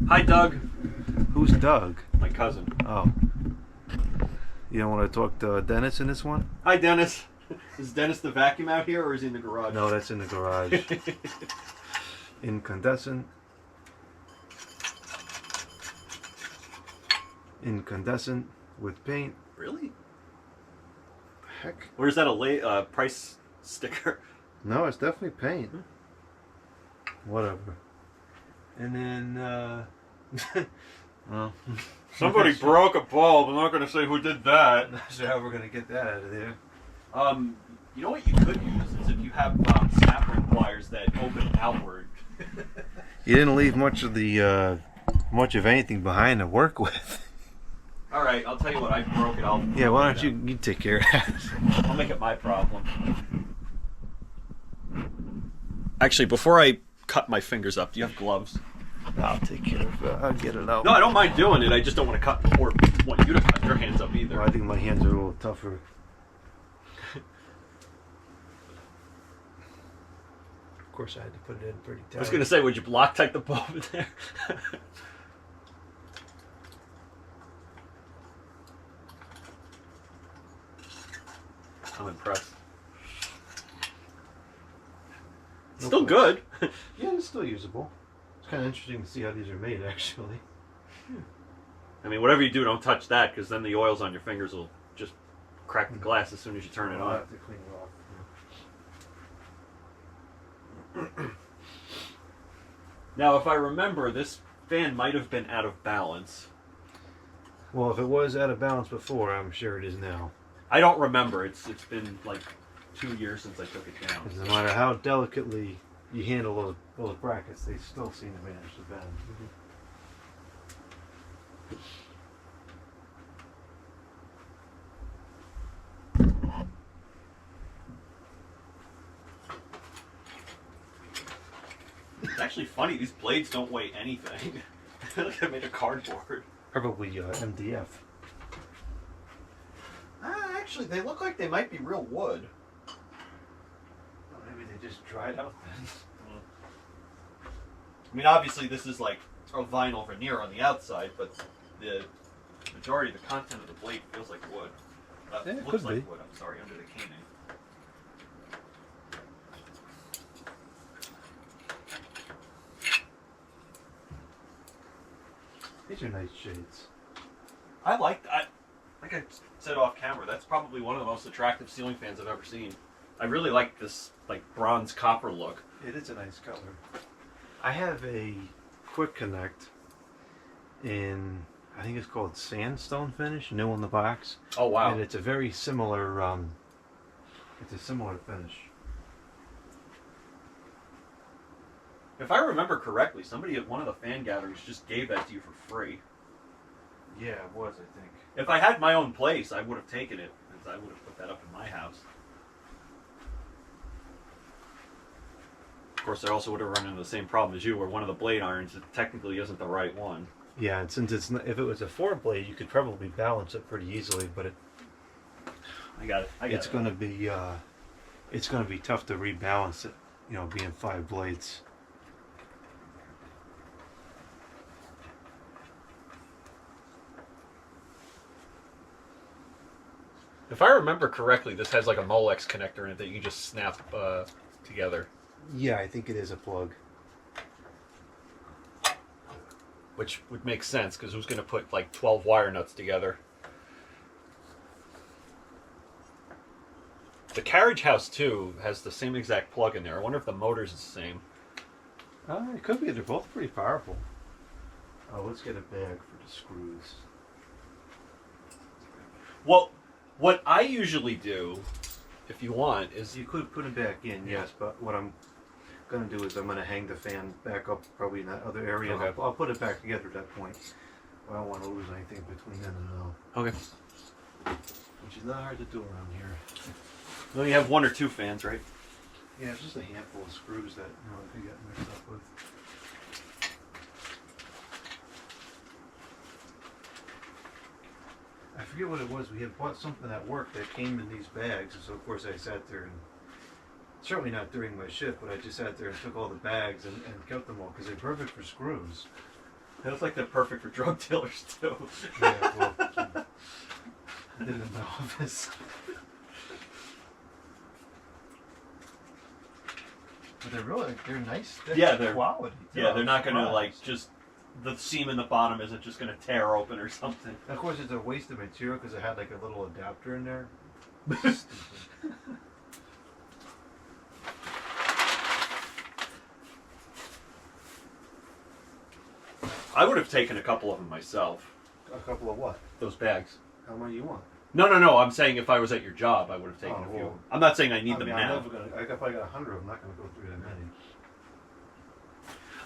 Hi, Doug. Who's Doug? My cousin. Oh. You don't want to talk to Dennis in this one? Hi, Dennis. Is Dennis the vacuum out here, or is he in the garage? No, that's in the garage. Incandescent. Incandescent with paint. Really? Heck. Or is that a price sticker? No, it's definitely paint. Whatever. And then, well, Somebody broke a bulb. I'm not going to say who did that. not sure how we're gonna get that out of there. You know what you could use is if you have snap ring pliers that open outward. You didn't leave much of the, much of anything behind to work with. All right, I'll tell you what. I broke it. Yeah, why don't you take care of that? I'll make it my problem. Actually, before I cut my fingers up, do you have gloves? I'll take care of it. I'll get it out. No, I don't mind doing it. I just don't want to cut or want you to cut your hands up either. Well, I think my hands are a little tougher. Of course, I had to put it in pretty tight. I was going to say, would you Loctite the bulb in there? I'm impressed. Still good. Yeah, it's still usable. It's kind of interesting to see how these are made, actually. I mean, whatever you do, don't touch that, because then the oils on your fingers will just crack the glass as soon as you turn it I'll on. have to clean it off. Now, if I remember, this fan might have been out of balance. Well, if it was out of balance before, I'm sure it is now. I don't remember. It's been like 2 years since I took it down. No matter how delicately you handle those brackets, they still seem to manage to bend. It's actually funny. These blades don't weigh anything. They look like they're made of cardboard. Probably MDF. Actually, they look like they might be real wood. Well, maybe they just dried out then. I mean, obviously, this is like a vinyl veneer on the outside, but the majority of the content of the blade feels like wood. Yeah, it looks could like be. wood. I'm sorry, under the caning. These are nice shades. I like I said off camera, that's probably one of the most attractive ceiling fans I've ever seen. I really like this like bronze copper look. It is a nice color. I have a quick connect in, I think it's called sandstone finish, new in the box. Oh wow! And it's a very similar, it's a similar finish. If I remember correctly, somebody at one of the fan galleries just gave that to you for free. Yeah, it was, I think. If I had my own place, I would have taken it, because I would have put that up in my house. Of course, I also would have run into the same problem as you, where one of the blade irons technically isn't the right one. Yeah, and since it's not, if it was a 4-blade, you could probably balance it pretty easily, but I got it. it's going to be tough to rebalance it, you know, being 5 blades. If I remember correctly, this has like a Molex connector in it that you just snap together. Yeah, I think it is a plug. Which would make sense, because who's going to put like 12 wire nuts together? The carriage house, too, has the same exact plug in there. I wonder if the motor's the same. It could be. They're both pretty powerful. Oh, let's get a bag for the screws. Well, what I usually do, if you want, is... You could put it back in, yes, but what I'm going to do is I'm going to hang the fan back up probably in that other area. Okay. I'll put it back together at that point. I don't want to lose anything between then and now. Okay. Which is not hard to do around here. You only have 1 or 2 fans, right? Yeah, it's just a handful of screws that could get mixed up with. I forget what it was. We had bought something at work that came in these bags, and so of course I sat there and certainly not during my shift, but I just sat there and took all the bags and kept them all because they're perfect for screws. They look like they're perfect for drug dealers too. Yeah, well, I did it in the office. But they're nice. Yeah, they're quality. Too. Yeah, they're I'm not gonna surprised. like just the seam in the bottom isn't just gonna tear open or something. Of course, it's a waste of material because it had like a little adapter in there. Stupid. I would have taken a couple of them myself. A couple of what? Those bags. How many you want? No. I'm saying if I was at your job, I would have taken Oh, a few. well, I'm not saying I need them I'm now. never gonna. I probably got 100. I'm not gonna go through that many.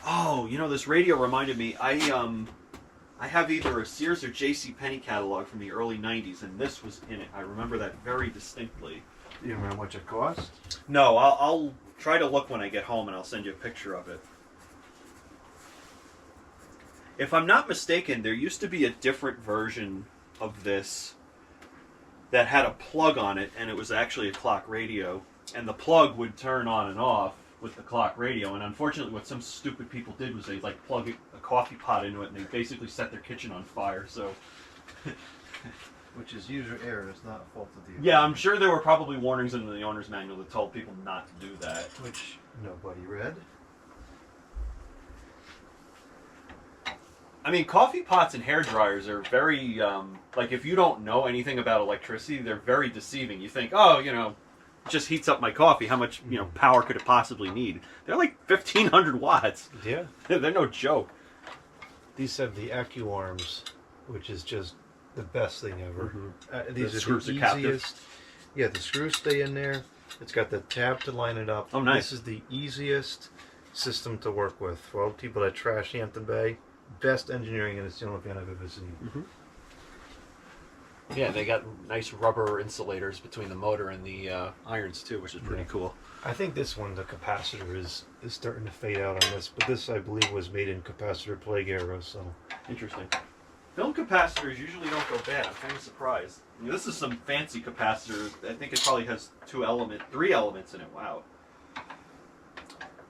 Oh, this radio reminded me. I have either a Sears or J.C. Penney catalog from the early '90s, and this was in it. I remember that very distinctly. You remember how much it cost? No, I'll try to look when I get home, and I'll send you a picture of it. If I'm not mistaken, there used to be a different version of this that had a plug on it, and it was actually a clock radio, and the plug would turn on and off with the clock radio. And unfortunately, what some stupid people did was they like plug a coffee pot into it, and they basically set their kitchen on fire. So, Which is user error. It's not a fault of the. yeah, I'm sure there were probably warnings in the owner's manual that told people not to do that. Which nobody read. I mean, coffee pots and hair dryers are very, like, if you don't know anything about electricity, they're very deceiving. You think, oh, it just heats up my coffee. How much, power could it possibly need? They're like 1,500 watts. Yeah. They're no joke. These have the AccuArms, which is just the best thing ever. Mm-hmm. These The are screws the are captive. easiest. Yeah, the screws stay in there. It's got the tab to line it up. Oh, nice. This is the easiest system to work with. For all people that trash Hampton Bay, best engineering, and it's the only thing I've ever seen. Mm-hmm. Yeah, they got nice rubber insulators between the motor and the irons, too, which is pretty cool. I think this one, the capacitor, is starting to fade out on this, but this, I believe, was made in capacitor plague era, so... Interesting. Film capacitors usually don't go bad. I'm kind of surprised. This is some fancy capacitor. I think it probably has 3 elements in it. Wow.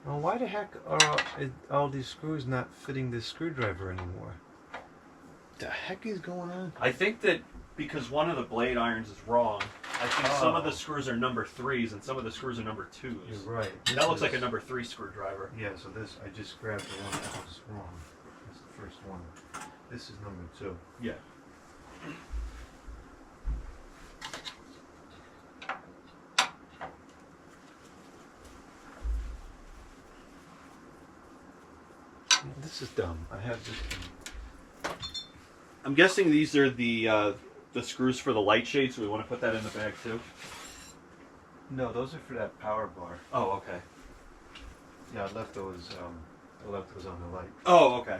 Well, why the heck are all these screws not fitting this screwdriver anymore? The heck is going on? I think that because one of the blade irons is wrong, I think some of the screws are number 3s and some of the screws are number 2s. You're right. That looks like a number 3 screwdriver. Yeah, so this, I just grabbed the one that was wrong. That's the first one. This is number 2. Yeah. This is dumb. I have this one. I'm guessing these are the screws for the light shade, so we want to put that in the bag too? No, those are for that power bar. Oh, okay. Yeah, I left those on the light. Oh, okay.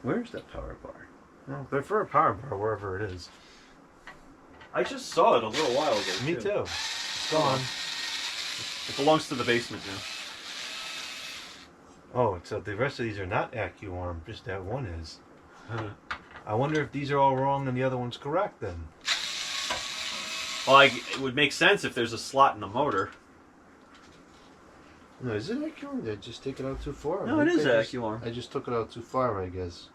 Where's that power bar? No, they're for a power bar, wherever it is. I just saw it a little while ago, Me too. It's gone. It belongs to the basement now. Oh, so the rest of these are not AccuArm, just that one is. I wonder if these are all wrong and the other one's correct then. Well, it would make sense if there's a slot in the motor. No, is it AccuArm? Did I just take it out too far? No, it is AccuArm. I just took it out too far, I guess.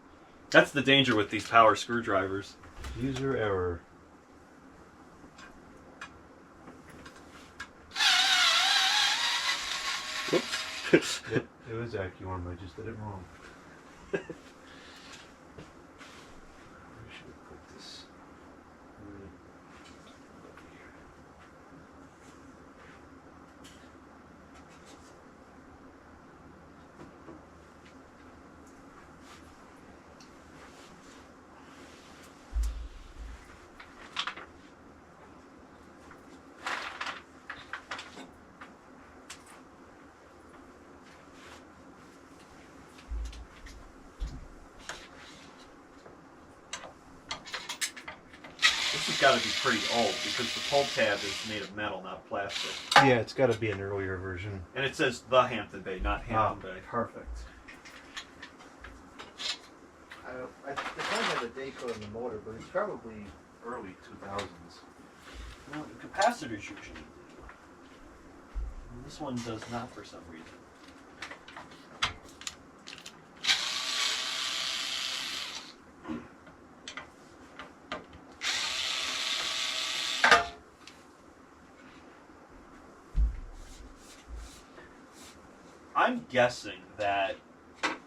That's the danger with these power screwdrivers. User error. Whoops. Yep, it was AccuArm. I just did it wrong. Where should we put this? This has got to be pretty old because the pull tab is made of metal, not plastic. Yeah, it's got to be an earlier version. And it says the Hampton Bay, not Hampton Bay. Perfect. I don't have the date code on the motor, but it's probably early 2000s. Well, the capacitors usually do. And this one does not for some reason. I'm guessing that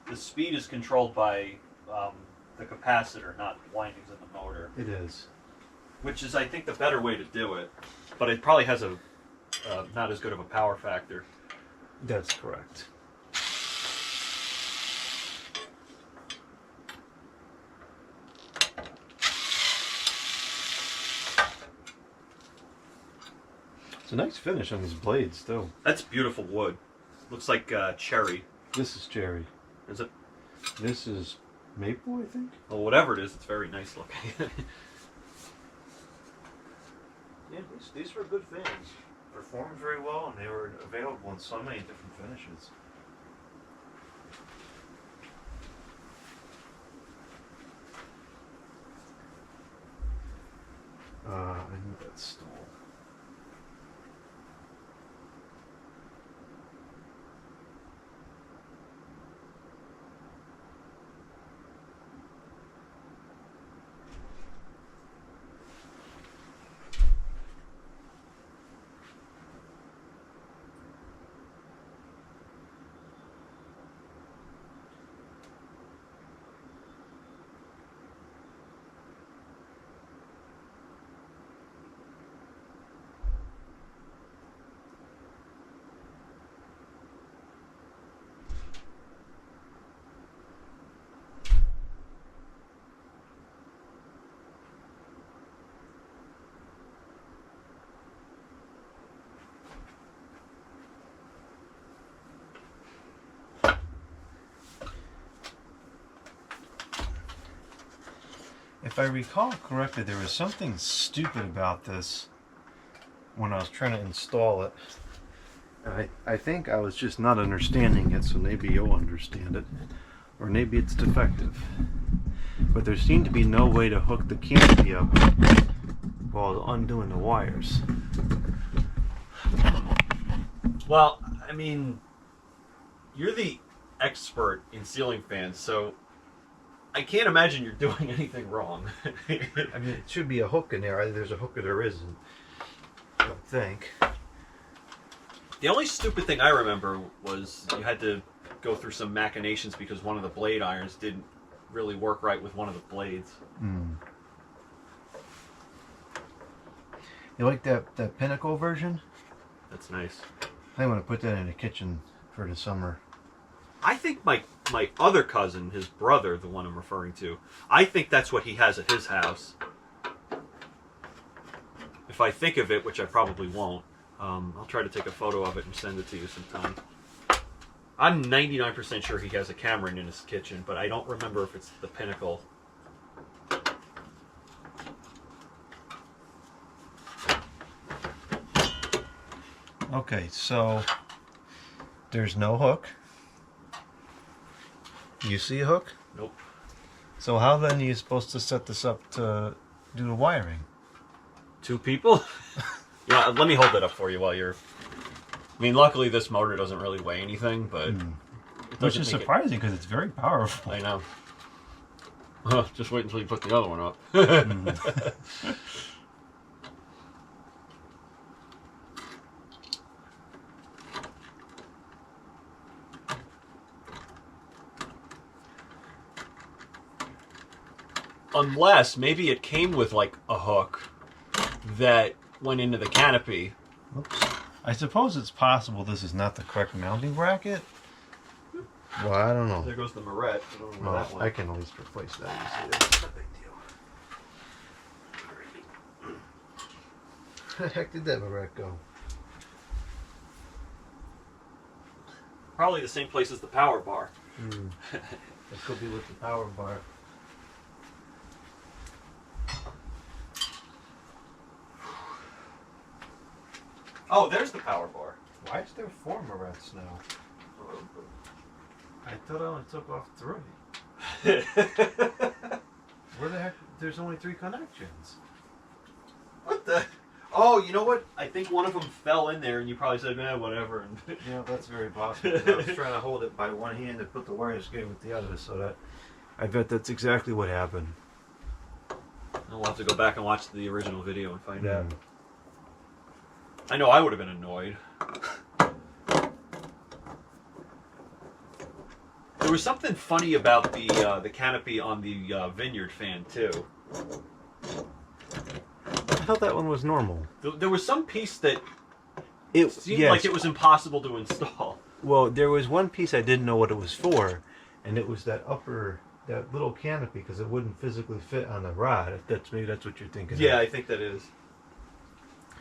the speed is controlled by the capacitor, not windings in the motor. It is. Which is, I think, the better way to do it. But it probably has a not as good of a power factor. That's correct. It's a nice finish on these blades, too. That's beautiful wood. Looks like cherry. This is cherry. Is it? This is maple, I think. Well, whatever it is, it's very nice looking. Yeah, these were good fans. Performed very well, and they were available in so many different finishes. I knew that stole. If I recall correctly, there was something stupid about this when I was trying to install it. I think I was just not understanding it, so maybe you'll understand it. Or maybe it's defective. But there seemed to be no way to hook the canopy up while undoing the wires. Well, I mean, you're the expert in ceiling fans, so I can't imagine you're doing anything wrong. I mean, it should be a hook in there. Either there's a hook or there isn't. I don't think. The only stupid thing I remember was you had to go through some machinations because one of the blade irons didn't really work right with one of the blades. Mm. You like that Pinnacle version? That's nice. I want to put that in the kitchen for the summer. I think my other cousin, his brother, the one I'm referring to, I think that's what he has at his house. If I think of it, which I probably won't, I'll try to take a photo of it and send it to you sometime. I'm 99% sure he has a Cameron in his kitchen, but I don't remember if it's the Pinnacle. Okay, so there's no hook. You see a hook? Nope. So how then are you supposed to set this up to do the wiring? 2 people? Yeah, let me hold that up for you while you're... I mean, luckily this motor doesn't really weigh anything, but... Which is surprising because it's very powerful. I know. Just wait until you put the other one up. Unless maybe it came with like a hook that went into the canopy. Oops. I suppose it's possible this is not the correct mounting bracket. Well, I don't know. There goes the Moret. I don't know where that I went. can at least replace that. It's not a big deal. Where the heck did that Moret go? Probably the same place as the power bar. It could be with the power bar. Oh, there's the power bar. Why is there 4 Morets now? I thought I only took off 3. Where the heck? There's only 3 connections. What the? Oh, you know what? I think one of them fell in there, and you probably said, "Man, whatever." And Yeah, that's very possible. I was trying to hold it by one hand and put the wires good with the other, so that I bet that's exactly what happened. we'll have to go back and watch the original video and find out. I know I would have been annoyed. There was something funny about the canopy on the Vineyard fan too. I thought that one was normal. There was some piece that It seemed like it was impossible to install. Well, there was one piece I didn't know what it was for, and it was that little canopy, because it wouldn't physically fit on the rod. Maybe that's what you're thinking. Yeah, of. I think that is.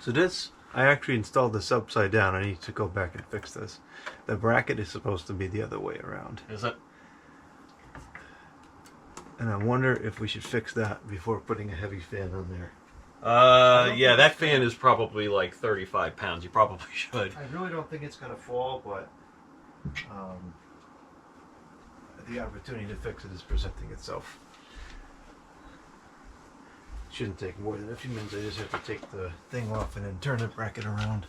So I actually installed this upside down. I need to go back and fix this. The bracket is supposed to be the other way around. Is it? And I wonder if we should fix that before putting a heavy fan on there. Yeah, that fan is probably like 35 pounds. You probably should. I really don't think it's going to fall, but the opportunity to fix it is presenting itself. Shouldn't take more than a few minutes. I just have to take the thing off and then turn the bracket around.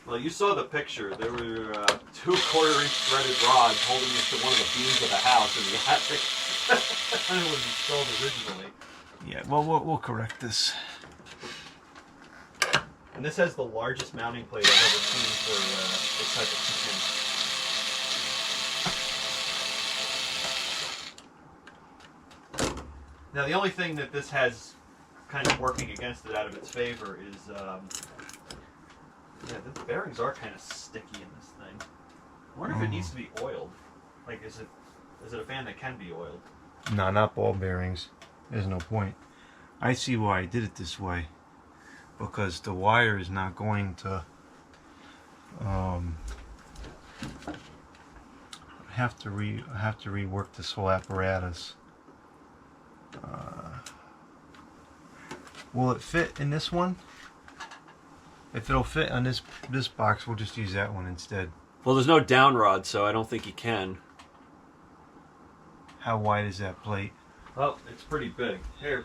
Well, you saw the picture. There were 2 1/4-inch threaded rods holding it to one of the beams of the house in the attic. It was installed originally. Yeah, well, we'll correct this. And this has the largest mounting plate I've ever seen for this type of kitchen. Now, the only thing that this has kind of working against it out of its favor is, yeah, the bearings are kind of sticky in this thing. I wonder if it needs to be oiled. Like, is it a fan that can be oiled? No, not ball bearings. There's no point. I see why I did it this way. Because the wire is not going to have to rework this whole apparatus. Will it fit in this one? If it'll fit on this box, we'll just use that one instead. Well, there's no down rod, so I don't think you can. How wide is that plate? Well, it's pretty big. Here.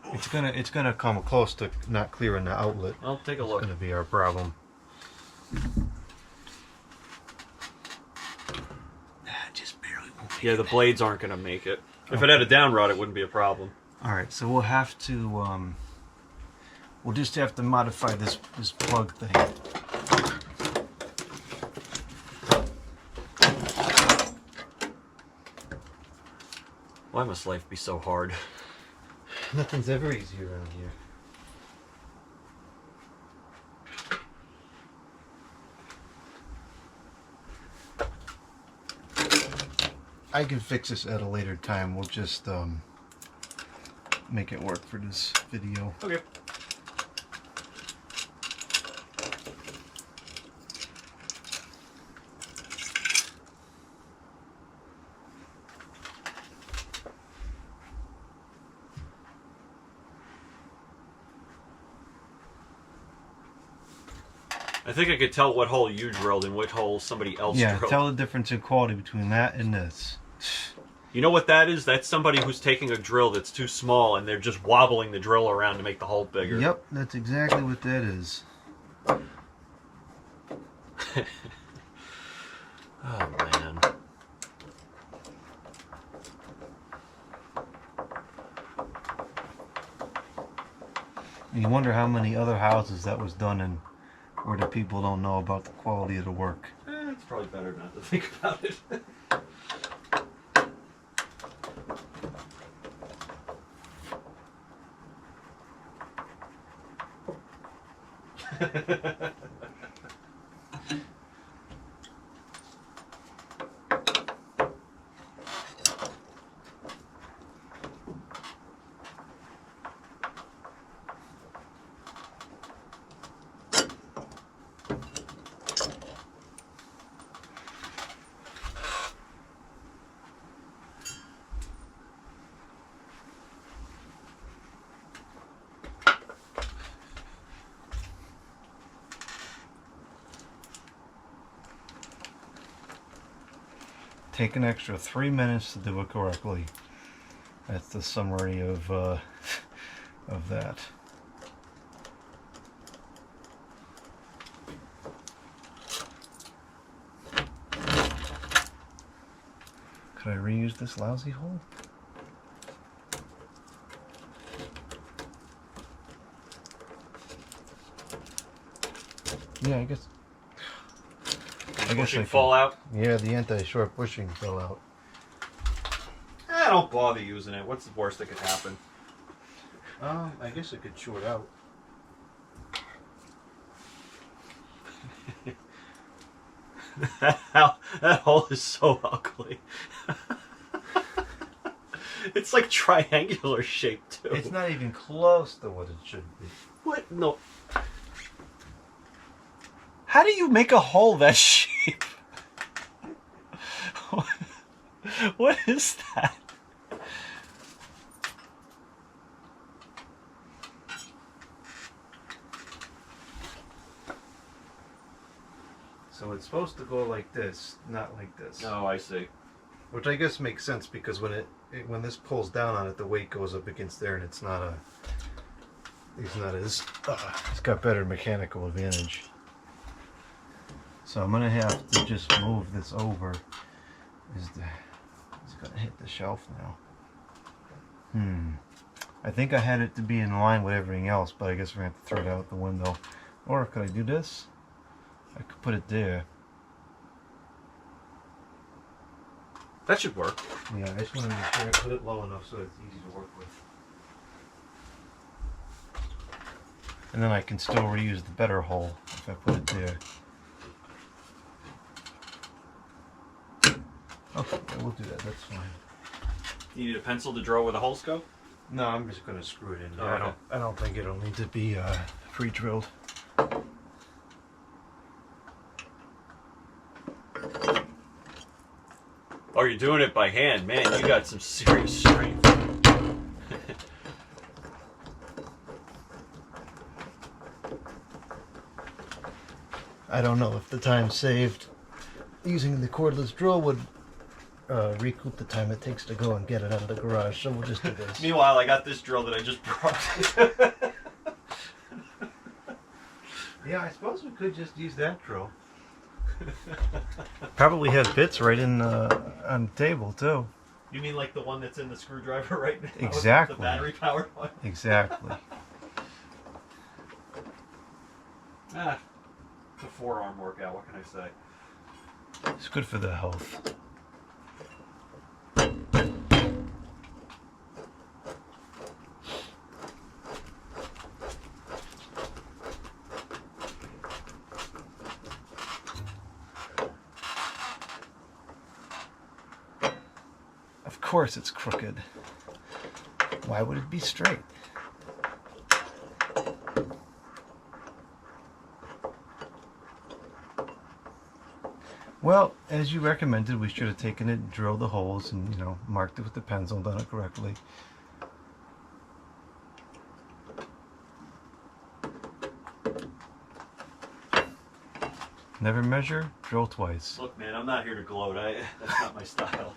It's gonna come close to not clearing the outlet. I'll take a look. It's gonna be our problem. Just barely won't make Yeah, the blades aren't going to make it. If it had a down rod, it wouldn't be a problem. Alright, so we'll have to we'll just have to modify this plug thing. Why must life be so hard? Nothing's ever easy around here. I can fix this at a later time. We'll just make it work for this video. Okay. I think I could tell what hole you drilled and which hole somebody else Yeah, drilled. tell the difference in quality between that and this. You know what that is? That's somebody who's taking a drill that's too small and they're just wobbling the drill around to make the hole bigger. Yep, that's exactly what that is. Oh, man. And you wonder how many other houses that was done in where the people don't know about the quality of the work. It's probably better not to think about it. Take an extra 3 minutes to do it correctly. That's the summary of that. Could I reuse this lousy hole? Yeah, I Bushing fallout? Yeah, the anti-short bushing fell out. Don't bother using it. What's the worst that could happen? I guess it could short out. That hole is so ugly. It's like triangular shaped too. It's not even close to what it should be. What? No. How do you make a hole that shape? What is that? So it's supposed to go like this, not like this. Oh, I see. Which I guess makes sense because when this pulls down on it, the weight goes up against there, and it's not as it's got better mechanical advantage. So I'm gonna have to just move this over. It's gonna hit the shelf now. I think I had it to be in line with everything else, but I guess we're gonna have to throw it out the window. Or could I do this? I could put it there. That should work. Yeah, I just want to make sure I put it low enough so it's easy to work with. And then I can still reuse the better hole if I put it there. Okay, yeah, we'll do that. That's fine. You need a pencil to draw where the holes go? No, I'm just going to screw it in there. Oh, okay. I don't think it'll need to be pre-drilled. Oh, you're doing it by hand. Man, you got some serious strength. I don't know if the time saved using the cordless drill would recoup the time it takes to go and get it out of the garage, so we'll just do this. Meanwhile, I got this drill that I just brought. Yeah, I suppose we could just use that drill. Probably has bits right in on the table too. You mean like the one that's in the screwdriver right now? Exactly. The battery powered one? Exactly. It's a forearm workout, what can I say? It's good for the health. Of course it's crooked. Why would it be straight? Well, as you recommended, we should have taken it, drilled the holes, and, you know, marked it with the pencil, done it correctly. Never measure, drill twice. Look, man, I'm not here to gloat. That's not my style.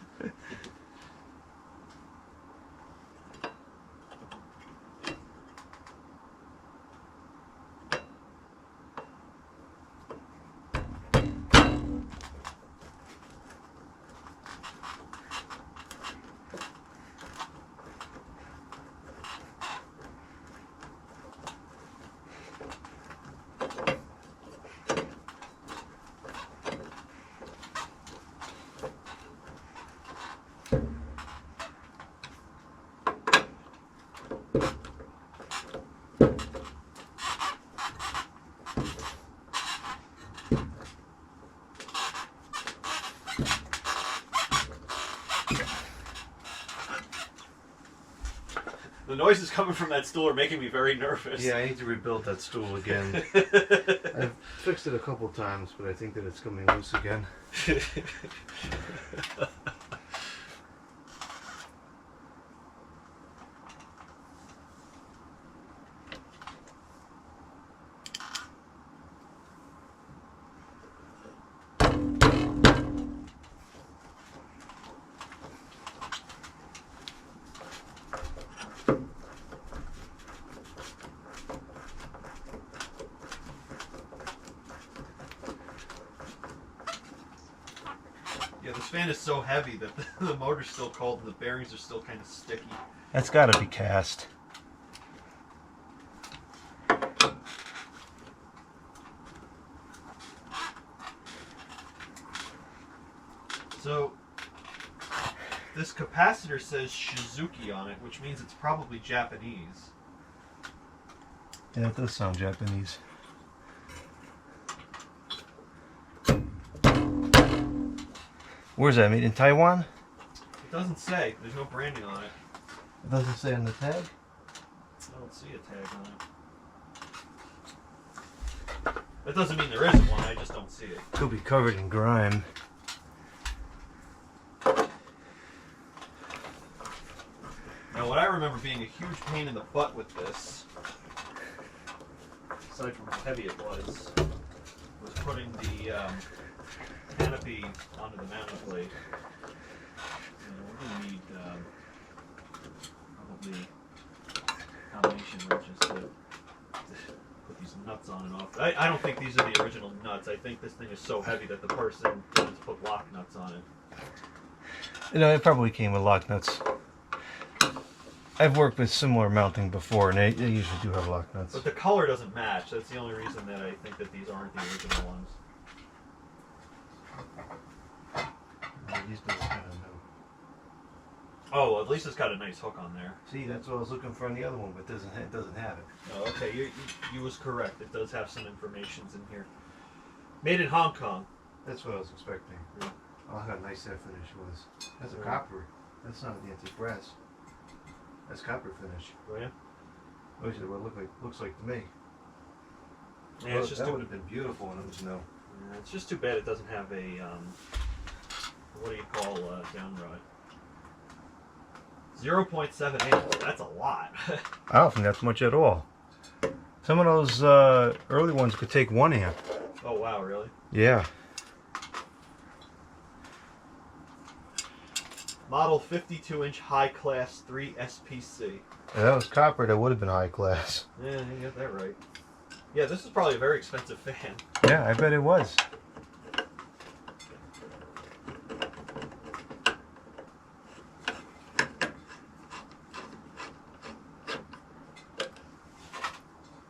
The noises coming from that stool are making me very nervous. Yeah, I need to rebuild that stool again. I've fixed it a couple times, but I think that it's coming loose again. Yeah, this fan is so heavy that the motor's still cold and the bearings are still kind of sticky. That's got to be cast. So, this capacitor says Shizuki on it, which means it's probably Japanese. Yeah, it does sound Japanese. Where's that? Made in Taiwan? It doesn't say. There's no branding on it. It doesn't say on the tag? I don't see a tag on it. That doesn't mean there isn't one, I just don't see it. Could be covered in grime. Now, what I remember being a huge pain in the butt with this, aside from how heavy it was putting the canopy onto the mounting plate. We're going to need probably combination wrenches to put these nuts on and off. I don't think these are the original nuts. I think this thing is so heavy that the person didn't put lock nuts on it. You know, it probably came with lock nuts. I've worked with similar mounting before, and they usually do have lock nuts. But the color doesn't match. That's the only reason that I think that these aren't the original ones. These guys kind of know. Oh, well, at least it's got a nice hook on there. See, that's what I was looking for on the other one, but it doesn't have it. Oh, okay. You was correct. It does have some informations in here. Made in Hong Kong. That's what I was expecting. Yeah. Oh, how nice that finish was. That's a Yeah. copper. That's not the antique brass. That's copper finish. Oh, yeah? Which is what it looks like to me. Yeah, Well, it's just that too, would have been beautiful when it was no. yeah, it's just too bad it doesn't have a, what do you call down rod? 0.7 amps. That's a lot. I don't think that's much at all. Some of those early ones could take 1 amp. Oh, wow, really? Yeah. Model 52-inch high class 3 SPC. If that was copper, that would have been high class. Yeah, you got that right. Yeah, this is probably a very expensive fan. Yeah, I bet it was.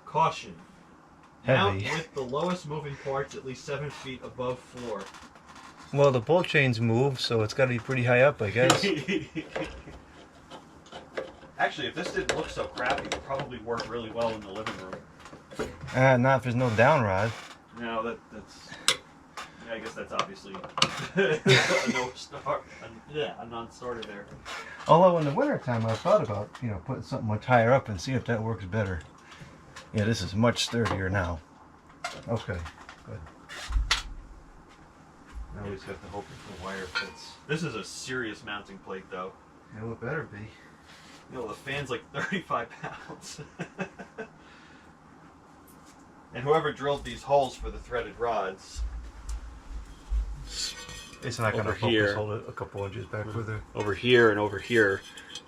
Caution. Mount Heavy. with the lowest moving parts at least 7 feet above floor. Well, the pull chains move, so it's got to be pretty high up, I guess. Actually, if this didn't look so crappy, it would probably work really well in the living room. Not if there's no down rod. No, that's. Yeah, I guess that's obviously a non-starter there. Although in the wintertime, I thought about, putting something much higher up and see if that works better. Yeah, this is much sturdier now. Okay, good. Now we just have to hope that the wire fits. This is a serious mounting plate, though. Yeah, it better be. The fan's like 35 pounds. And whoever drilled these holes for the threaded rods. It's not going to Over focus. here. Hold it a couple inches back further. Over here and over here.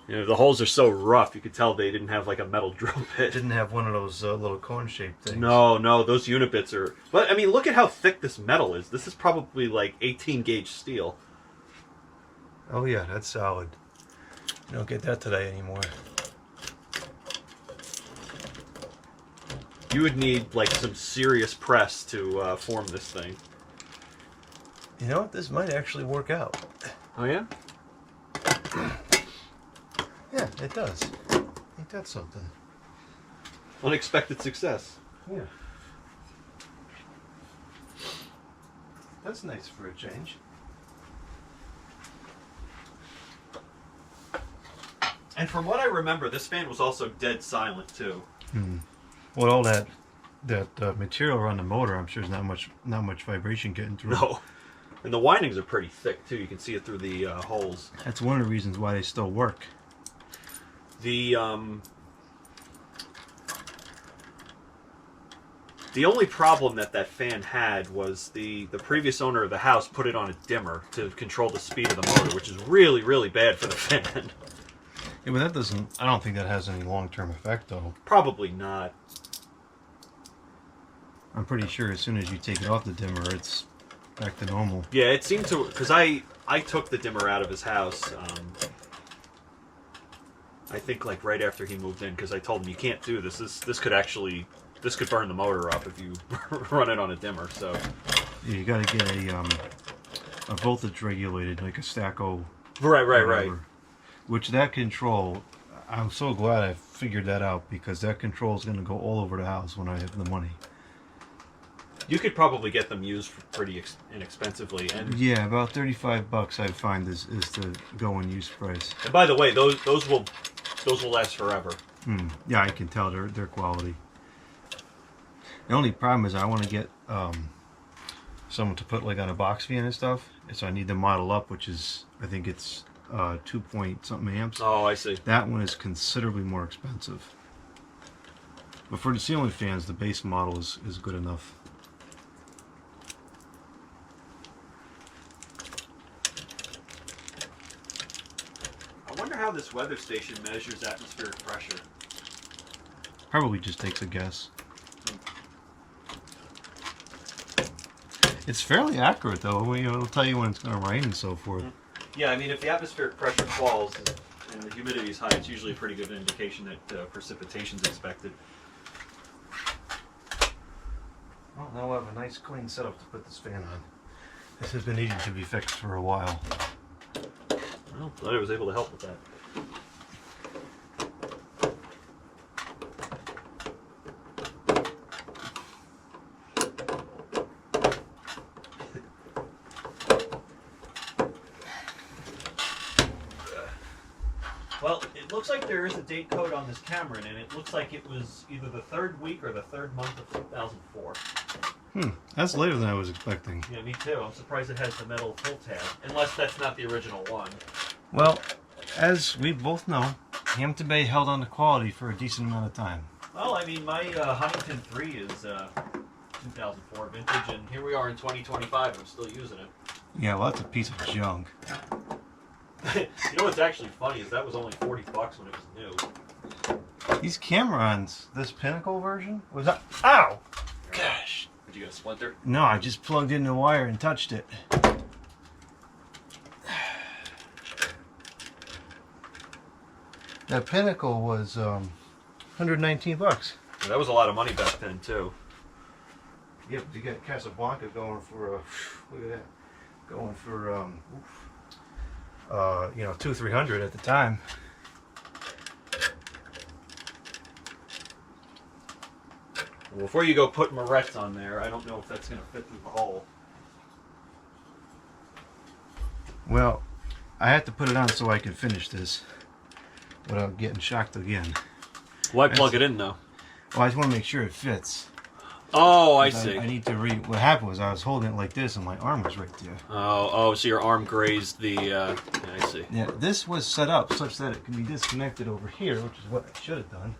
The holes are so rough, you could tell they didn't have like a metal drill It bit. didn't have one of those little cone-shaped things. No, those unit bits are... But, I mean, look at how thick this metal is. This is probably like 18-gauge steel. Oh yeah, that's solid. You don't get that today anymore. You would need like some serious press to form this thing. You know what? This might actually work out. Oh, yeah? Yeah, it does. Ain't that something? Unexpected success. Yeah. That's nice for a change. And from what I remember, this fan was also dead silent, too. Well, all that material around the motor, I'm sure there's not much vibration getting through. No. And the windings are pretty thick, too. You can see it through the holes. That's one of the reasons why they still work. The only problem that fan had was the previous owner of the house put it on a dimmer to control the speed of the motor, which is really, really bad for the fan. Yeah, but that doesn't. I don't think that has any long-term effect, though. Probably not. I'm pretty sure as soon as you take it off the dimmer, it's back to normal. Yeah, it seemed to, because I took the dimmer out of his house. I think like right after he moved in, because I told him you can't do this. This could burn the motor up if you run it on a dimmer. So Yeah, you got to get a voltage regulated, like a Stacko. Right. Whatever. Which that control, I'm so glad I figured that out, because that control is going to go all over the house when I have the money. You could probably get them used for pretty inexpensively. And yeah, about $35 I find is the going use price. And by the way, those will last forever. Yeah, I can tell their quality. The only problem is I want to get someone to put like on a box fan and stuff, so I need the model up, which is, I think it's 2 point something amps. Oh, I see. That one is considerably more expensive. But for the ceiling fans, the base model is good enough. I wonder how this weather station measures atmospheric pressure. Probably just takes a guess. It's fairly accurate though. It'll tell you when it's going to rain and so forth. Yeah, I mean, if the atmospheric pressure falls and the humidity is high, it's usually a pretty good indication that precipitation is expected. Well, now we'll have a nice clean setup to put this fan on. This has been needing to be fixed for a while. Well, glad I was able to help with that. Well, it looks like there is a date code on this Cameron, and it looks like it was either the 3rd week or the 3rd month of 2004. That's later than I was expecting. Yeah, me too. I'm surprised it has the metal pull tab, unless that's not the original one. Well, as we both know, Hampton Bay held on to quality for a decent amount of time. Well, I mean, my Huntington 3 is 2004 vintage, and here we are in 2025. I'm still using it. Yeah, well, that's a piece of junk. You know what's actually funny is that was only $40 when it was new. These Camerons, this Pinnacle version, was that? Ow! Gosh. Did you get a splinter? No, I just plugged in the wire and touched it. That Pinnacle was $119. Yeah, that was a lot of money back then too. Yep, you got Casablanca going for look at that, going for $200-300 at the time. Well, before you go put morettes on there, I don't know if that's going to fit through the hole. Well, I had to put it on so I could finish this without getting shocked again. Why plug it in though? Well, I just want to make sure it fits. Oh, I see. I need to read. What happened was I was holding it like this, and my arm was right there. Oh, so your arm grazed the. Yeah, I see. Yeah, this was set up such that it can be disconnected over here, which is what I should have done.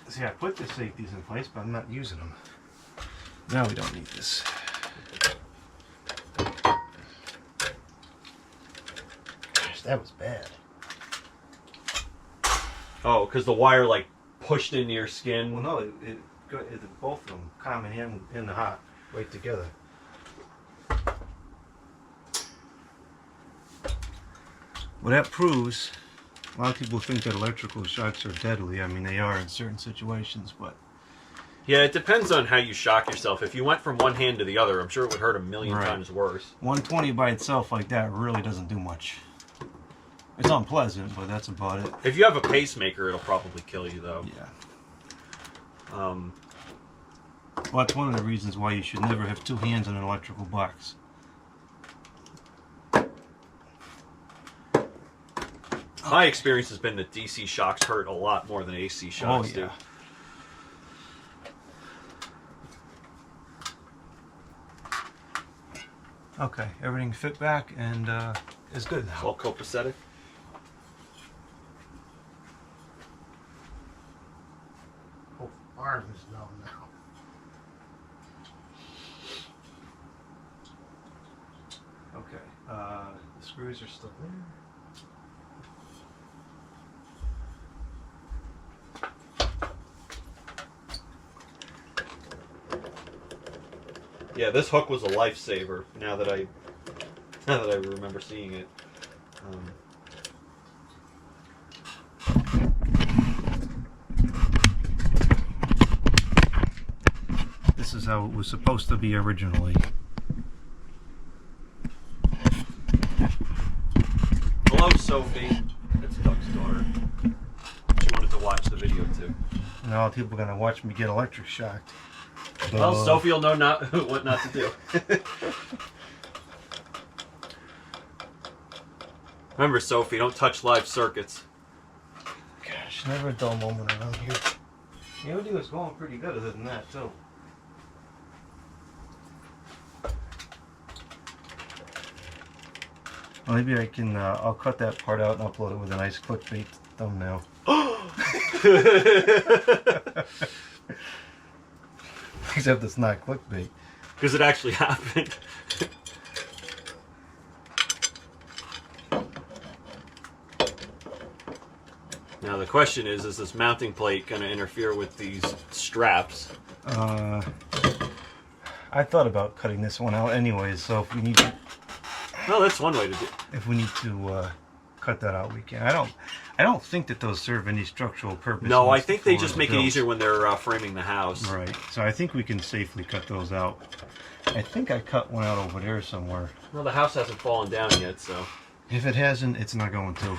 See, I put the safeties in place, but I'm not using them. Now we don't need this. Gosh, that was bad. Oh, because the wire like pushed into your skin. Well, no, it both of them common in the hot right together. Well, that proves. A lot of people think that electrical shocks are deadly. I mean, they are in certain situations, but... Yeah, it depends on how you shock yourself. If you went from one hand to the other, I'm sure it would hurt a million times worse. 120 by itself like that really doesn't do much. It's unpleasant, but that's about it. If you have a pacemaker, it'll probably kill you, though. Yeah. Well, that's one of the reasons why you should never have two hands on an electrical box. my experience has been that DC shocks hurt a lot more than AC shocks do. Okay, everything fit back and is good now. All copacetic. Oh, arm is numb now. Okay, the screws are still there. Yeah, this hook was a lifesaver. Now that I remember seeing it. This is how it was supposed to be originally. Sophie. That's Doug's daughter. She wanted to watch the video too. Now people are gonna watch me get electric shocked. Well, Sophie will know what not to do. Remember, Sophie, don't touch live circuits. Gosh, never a dull moment around here. The audio is going pretty good other than that, too. Well, maybe I can, I'll cut that part out and upload it with a nice clickbait thumbnail. Except it's not clickbait. Because it actually happened. Now the question is this mounting plate going to interfere with these straps? I thought about cutting this one out anyways, so if we need to... Well, that's one way to do it. If we need to cut that out, we can. I don't think that those serve any structural purpose. No, I think they just make it easier when they're framing the house. Right. So I think we can safely cut those out. I think I cut one out over there somewhere. Well, the house hasn't fallen down yet, so... If it hasn't, it's not going to.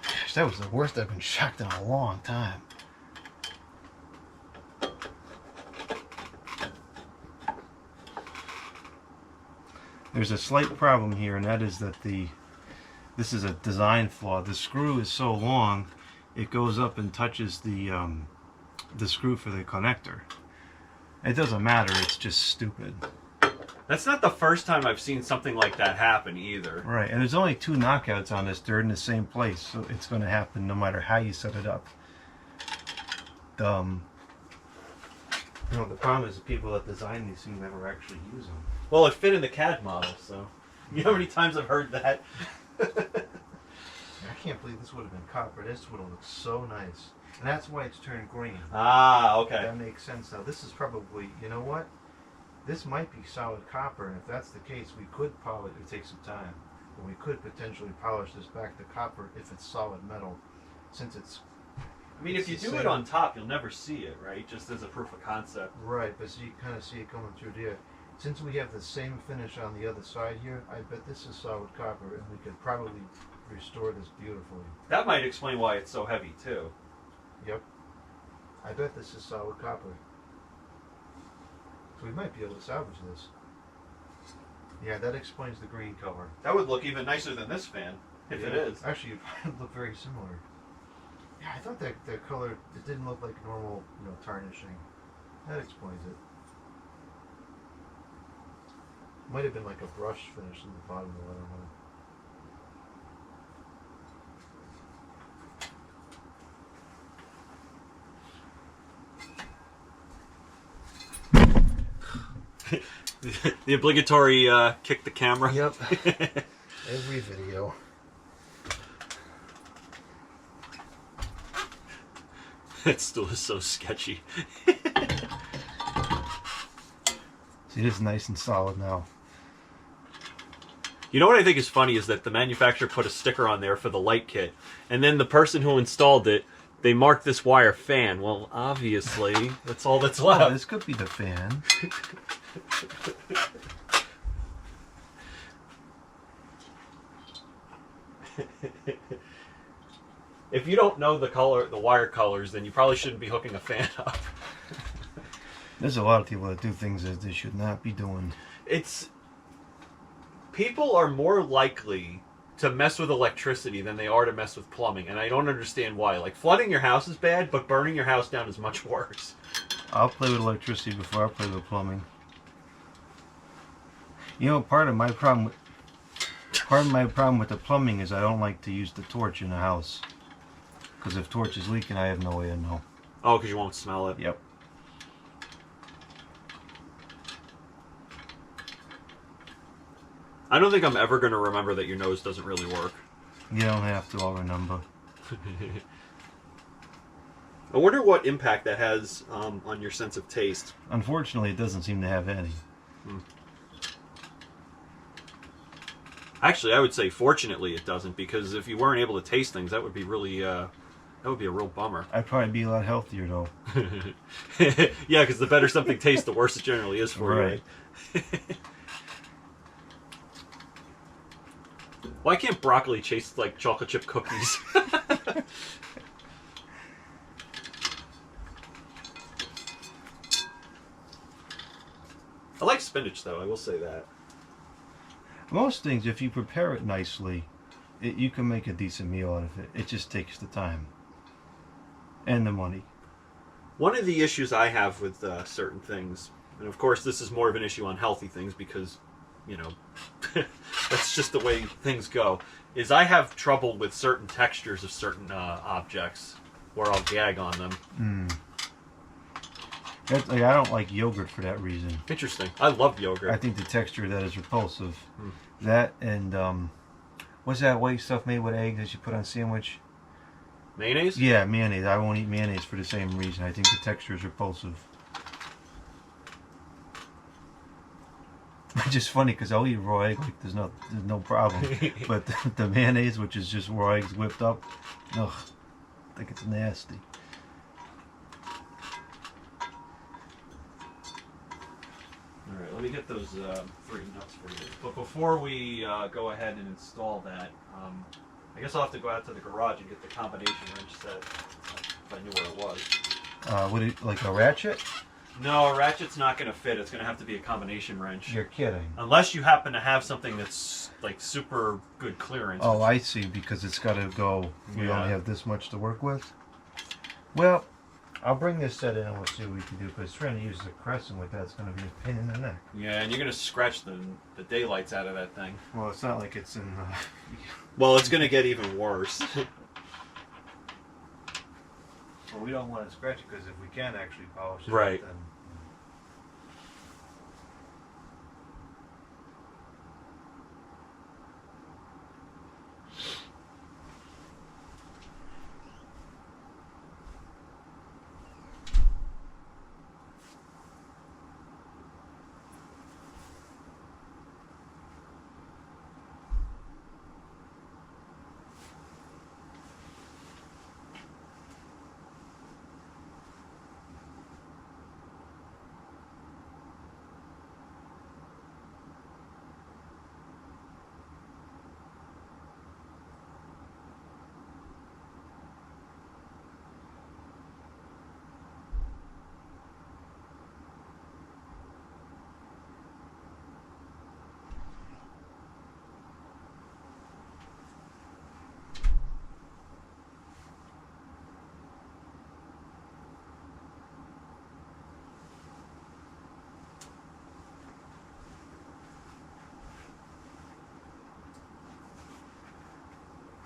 Gosh, that was the worst I've been shocked in a long time. There's a slight problem here, and that is that this is a design flaw. The screw is so long, it goes up and touches the screw for the connector. It doesn't matter, it's just stupid. That's not the first time I've seen something like that happen either. Right, and there's only 2 knockouts on this. They're in the same place, so it's going to happen no matter how you set it up. The problem is the people that design these things never actually use them. Well, it fit in the CAD model, so... You know how many times I've heard that? I can't believe this would have been copper. This would have looked so nice. And that's why it's turned green. Ah, okay. That makes sense now. This is probably, you know what? This might be solid copper, and if that's the case, we could polish it. It takes some time. But we could potentially polish this back to copper if it's solid metal. Since it's... I mean, if you do it on top, you'll never see it, right? Just as a proof of concept. Right, but so you kind of see it coming through there. Since we have the same finish on the other side here, I bet this is solid copper, and we could probably restore this beautifully. That might explain why it's so heavy, too. Yep. I bet this is solid copper. So we might be able to salvage this. Yeah, that explains the green color. That would look even nicer than this fan, if it is. Actually, it would look very similar. Yeah, I thought that color, it didn't look like normal, tarnishing. That explains it. Might have been like a brush finish in the bottom of it, I don't know. The obligatory kick the camera. Yep. Every video. It still is so sketchy. See, this is nice and solid now. You know what I think is funny is that the manufacturer put a sticker on there for the light kit, and then the person who installed it, they marked this wire fan. Well, obviously, that's all that's left. Oh, this could be the fan. If you don't know the wire colors, then you probably shouldn't be hooking a fan up. There's a lot of people that do things that they should not be doing. People are more likely to mess with electricity than they are to mess with plumbing, and I don't understand why. Like, flooding your house is bad, but burning your house down is much worse. I'll play with electricity before I play with plumbing. Part of my problem with the plumbing is I don't like to use the torch in the house. Because if torch is leaking, I have no way to know. Oh, because you won't smell it. Yep. I don't think I'm ever going to remember that your nose doesn't really work. You don't have to, I'll remember. I wonder what impact that has on your sense of taste. Unfortunately, it doesn't seem to have any. Actually, I would say fortunately it doesn't, because if you weren't able to taste things, that would be really that would be a real bummer. I'd probably be a lot healthier though. Yeah, because the better something tastes, the worse it generally is for Right. you. Why can't broccoli taste like chocolate chip cookies? I like spinach, though. I will say that. Most things, if you prepare it nicely, you can make a decent meal out of it. It just takes the time and the money. One of the issues I have with certain things, and of course this is more of an issue on healthy things because, you know, that's just the way things go, is I have trouble with certain textures of certain objects where I'll gag on them. I don't like yogurt for that reason. Interesting. I love yogurt. I think the texture of that is repulsive. That and what's that white stuff made with eggs that you put on sandwich? Mayonnaise? Yeah, mayonnaise. I won't eat mayonnaise for the same reason. I think the texture is repulsive. Which is funny because I'll eat raw egg like there's no problem. But the mayonnaise, which is just raw eggs whipped up, ugh, I think it's nasty. All right, let me get those 3 nuts for you. But before we go ahead and install that, I guess I'll have to go out to the garage and get the combination wrench set, if I knew where it was. Would it like a ratchet? No, a ratchet's not going to fit. It's going to have to be a combination wrench. You're kidding. Unless you happen to have something that's like super good clearance. Oh, I see, because it's got to go. We Yeah. only have this much to work with. Well, I'll bring this set in and we'll see what we can do, because trying to use the crescent with that's going to be a pain in the neck. Yeah, and you're going to scratch the daylights out of that thing. Well, it's not like it's in Well, it's going to get even worse. Well, we don't want to scratch it because if we can actually polish it, Right. then.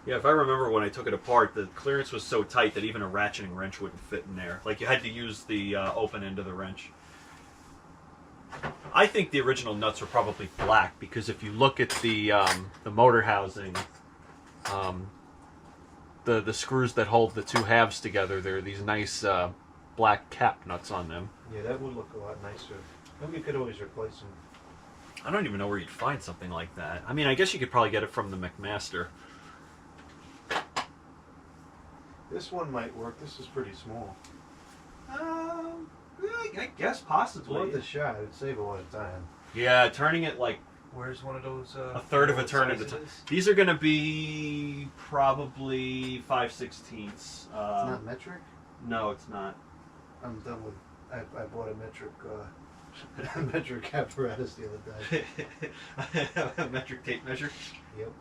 Yeah, if I remember when I took it apart, the clearance was so tight that even a ratcheting wrench wouldn't fit in there. Like, you had to use the open end of the wrench. I think the original nuts were probably black, because if you look at the motor housing, the screws that hold the two halves together, there are these nice black cap nuts on them. Yeah, that would look a lot nicer. Maybe you could always replace them. I don't even know where you'd find something like that. I mean, I guess you could probably get it from the McMaster. This one might work. This is pretty small. I guess possibly. It's worth a shot. It'd save a lot of time. Yeah, turning it like Where's one of those? a third of a turn at a sizes? time. These are going to be probably 5/16. It's not metric? No, it's not. I'm done with. I bought a metric metric apparatus the other day. A metric tape measure. Yep.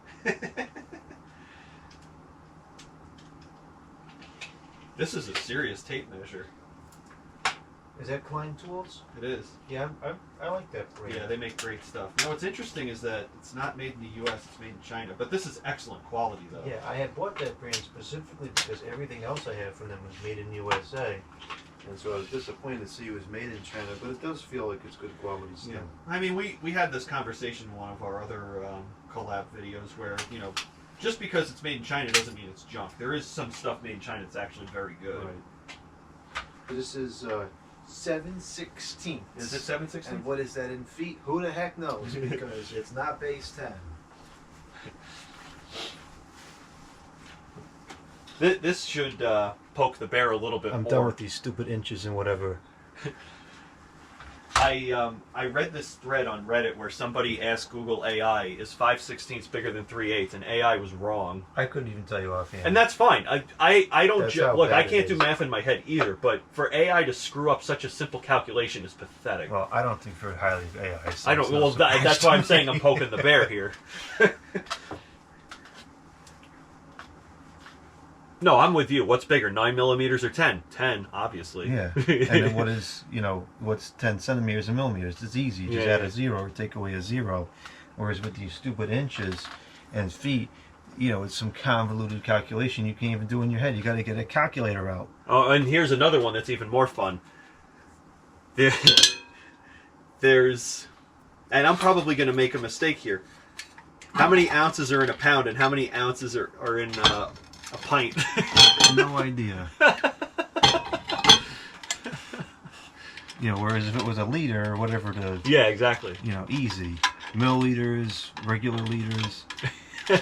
This is a serious tape measure. Is that Klein Tools? It is. Yeah, I like that brand. Yeah, they make great stuff. You know, what's interesting is that it's not made in the U.S., it's made in China. But this is excellent quality, though. Yeah, I had bought that brand specifically because everything else I have from them was made in USA. And so I was disappointed to see it was made in China, but it does feel like it's good quality still. Yeah. I mean, we had this conversation in one of our other collab videos where, you know, just because it's made in China doesn't mean it's junk. There is some stuff made in China that's actually very good. Right. This is 7/16. Is it 7/16? And what is that in feet? Who the heck knows? Because it's not base 10. This should poke the bear a little bit I'm more. done with these stupid inches and whatever. I read this thread on Reddit where somebody asked Google AI, is 5/16 bigger than 3/8, and AI was wrong. I couldn't even tell you offhand. And that's fine. I don't That's how look. bad I it can't do is. math in my head either. But for AI to screw up such a simple calculation is pathetic. Well, I don't think very highly of AI. So I don't. it's not Well, surprising that's why I'm to saying me. I'm poking the bear here. No, I'm with you. What's bigger, 9 millimeters or 10? 10, obviously. Yeah. And then what is, what's 10 centimeters and millimeters? It's easy. Just add a zero or take away a zero. Whereas with these stupid inches and feet, it's some convoluted calculation you can't even do in your head. You got to get a calculator out. Oh, and here's another one that's even more fun. There's, and I'm probably going to make a mistake here. How many ounces are in a pound, and how many ounces are in a pint? No idea. Whereas if it was a liter or whatever Yeah, exactly. easy. Milliliters, regular liters. I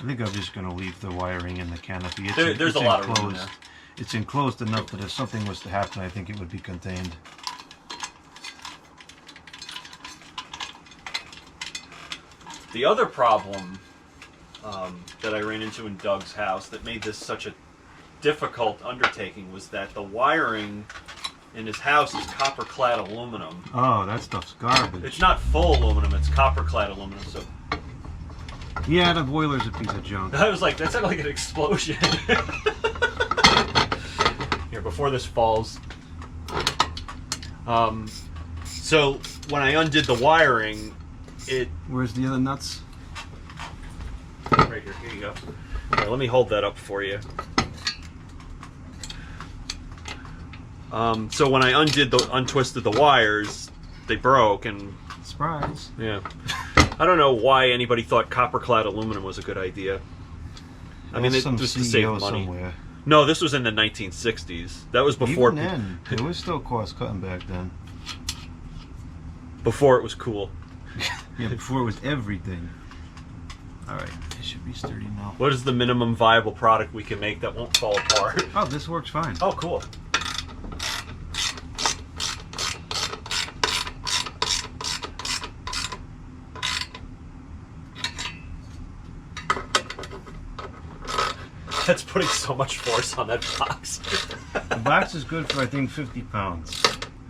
think I'm just going to leave the wiring in the canopy. There's a lot of room in there. It's enclosed enough that if something was to happen, I think it would be contained. The other problem that I ran into in Doug's house that made this such a difficult undertaking was that the wiring in his house is copper-clad aluminum. Oh, that stuff's garbage. It's not full aluminum, it's copper-clad aluminum. So yeah, the boiler's a piece of junk. I was like, that sounded like an explosion. Here, before this falls. So when I undid the wiring, Where's the other nuts? right here. Here you go. Here, let me hold that up for you. So when I untwisted the wires, they broke, and Surprise. yeah. I don't know why anybody thought copper-clad aluminum was a good idea. I mean, some just to save CEO money. somewhere. No, this was in the 1960s. That was before. Even then, it was still cost cutting back then. Before it was cool. Yeah, before it was everything. Alright, it should be sturdy now. What is the minimum viable product we can make that won't fall apart? Oh, this works fine. Oh, cool. That's putting so much force on that box. The box is good for, I think, 50 pounds.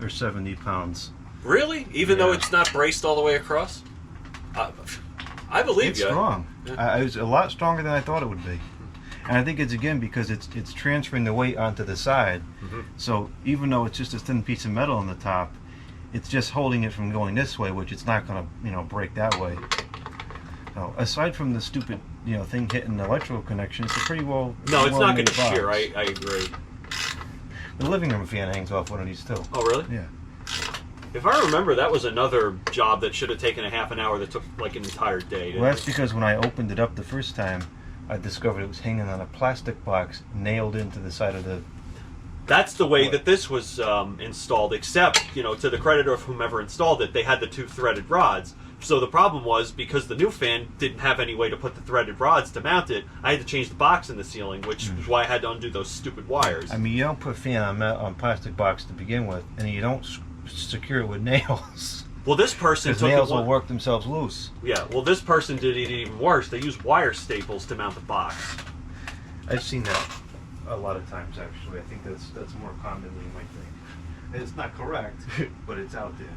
Or 70 pounds. Really? Even though Yeah. it's not braced all the way across? I believe It's you. strong. Yeah. It was a lot stronger than I thought it would be. And I think it's, again, because it's transferring the weight onto the side. Mm-hmm. So even though it's just a thin piece of metal on the top, it's just holding it from going this way, which it's not going to, break that way. So aside from the stupid, thing hitting the electrical connection, it's a pretty well. No, it's not going well-made to shear. box. I agree. The living room fan hangs off one of these too. Oh, really? Yeah. If I remember, that was another job that should have taken a half an hour that took like an entire day. Well, that's because when I opened it up the first time, I discovered it was hanging on a plastic box nailed into the side of the. That's the way that this was installed, except, to the credit of whomever installed it, they had the two threaded rods. So the problem was, because the new fan didn't have any way to put the threaded rods to mount it, I had to change the box in the ceiling, which is why I had to undo those stupid wires. I mean, you don't put fan on plastic box to begin with, and you don't secure it with nails. Well, this person Because took nails it will one... work themselves loose. Yeah, well, this person did it even worse. They used wire staples to mount the box. I've seen that a lot of times, actually. I think that's more common than you might think. And it's not correct, but it's out there.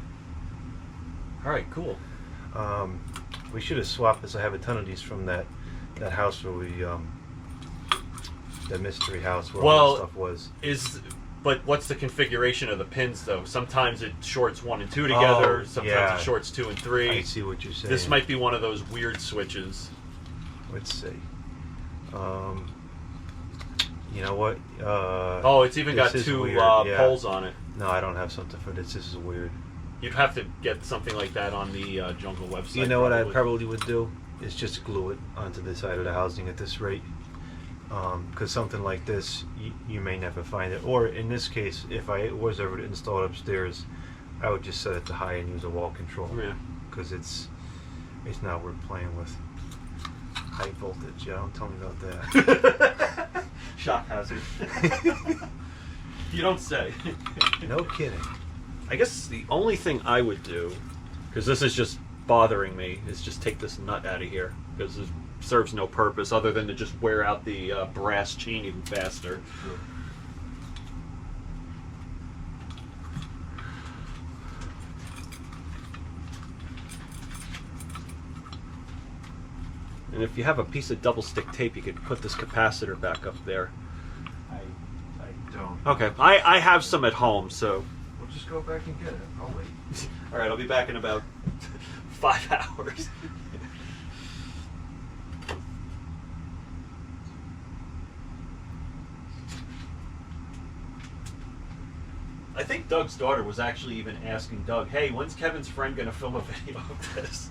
All right, cool. We should have swapped this. I have a ton of these from that house where we, that mystery house where all that stuff was. But what's the configuration of the pins, though? Sometimes it shorts 1 and 2 together. Sometimes it shorts 2 and 3. I see what you're saying. This might be one of those weird switches. Let's see. You know what? It's even got this is 2 weird, yeah. poles on it. No, I don't have something for this. This is weird. You'd have to get something like that on the Jungle website. You know what I probably would do? Is just glue it onto the side of the housing at this rate. because something like this, you may never find it. Or in this case, if I was ever to install it upstairs, I would just set it to high and use a wall control. Yeah. Because it's not worth playing with. High voltage, yeah, don't tell me about that. Shock hazard. You don't say. No kidding. I guess the only thing I would do, because this is just bothering me, is just take this nut out of here, because it serves no purpose other than to just wear out the brass chain even faster. Sure. And if you have a piece of double stick tape, you could put this capacitor back up there. I don't. Okay, I have some at home, so. We'll just go back and get it. I'll wait. All right, I'll be back in about 5 hours. I think Doug's daughter was actually even asking Doug, "Hey, when's Kevin's friend gonna film a video of this?"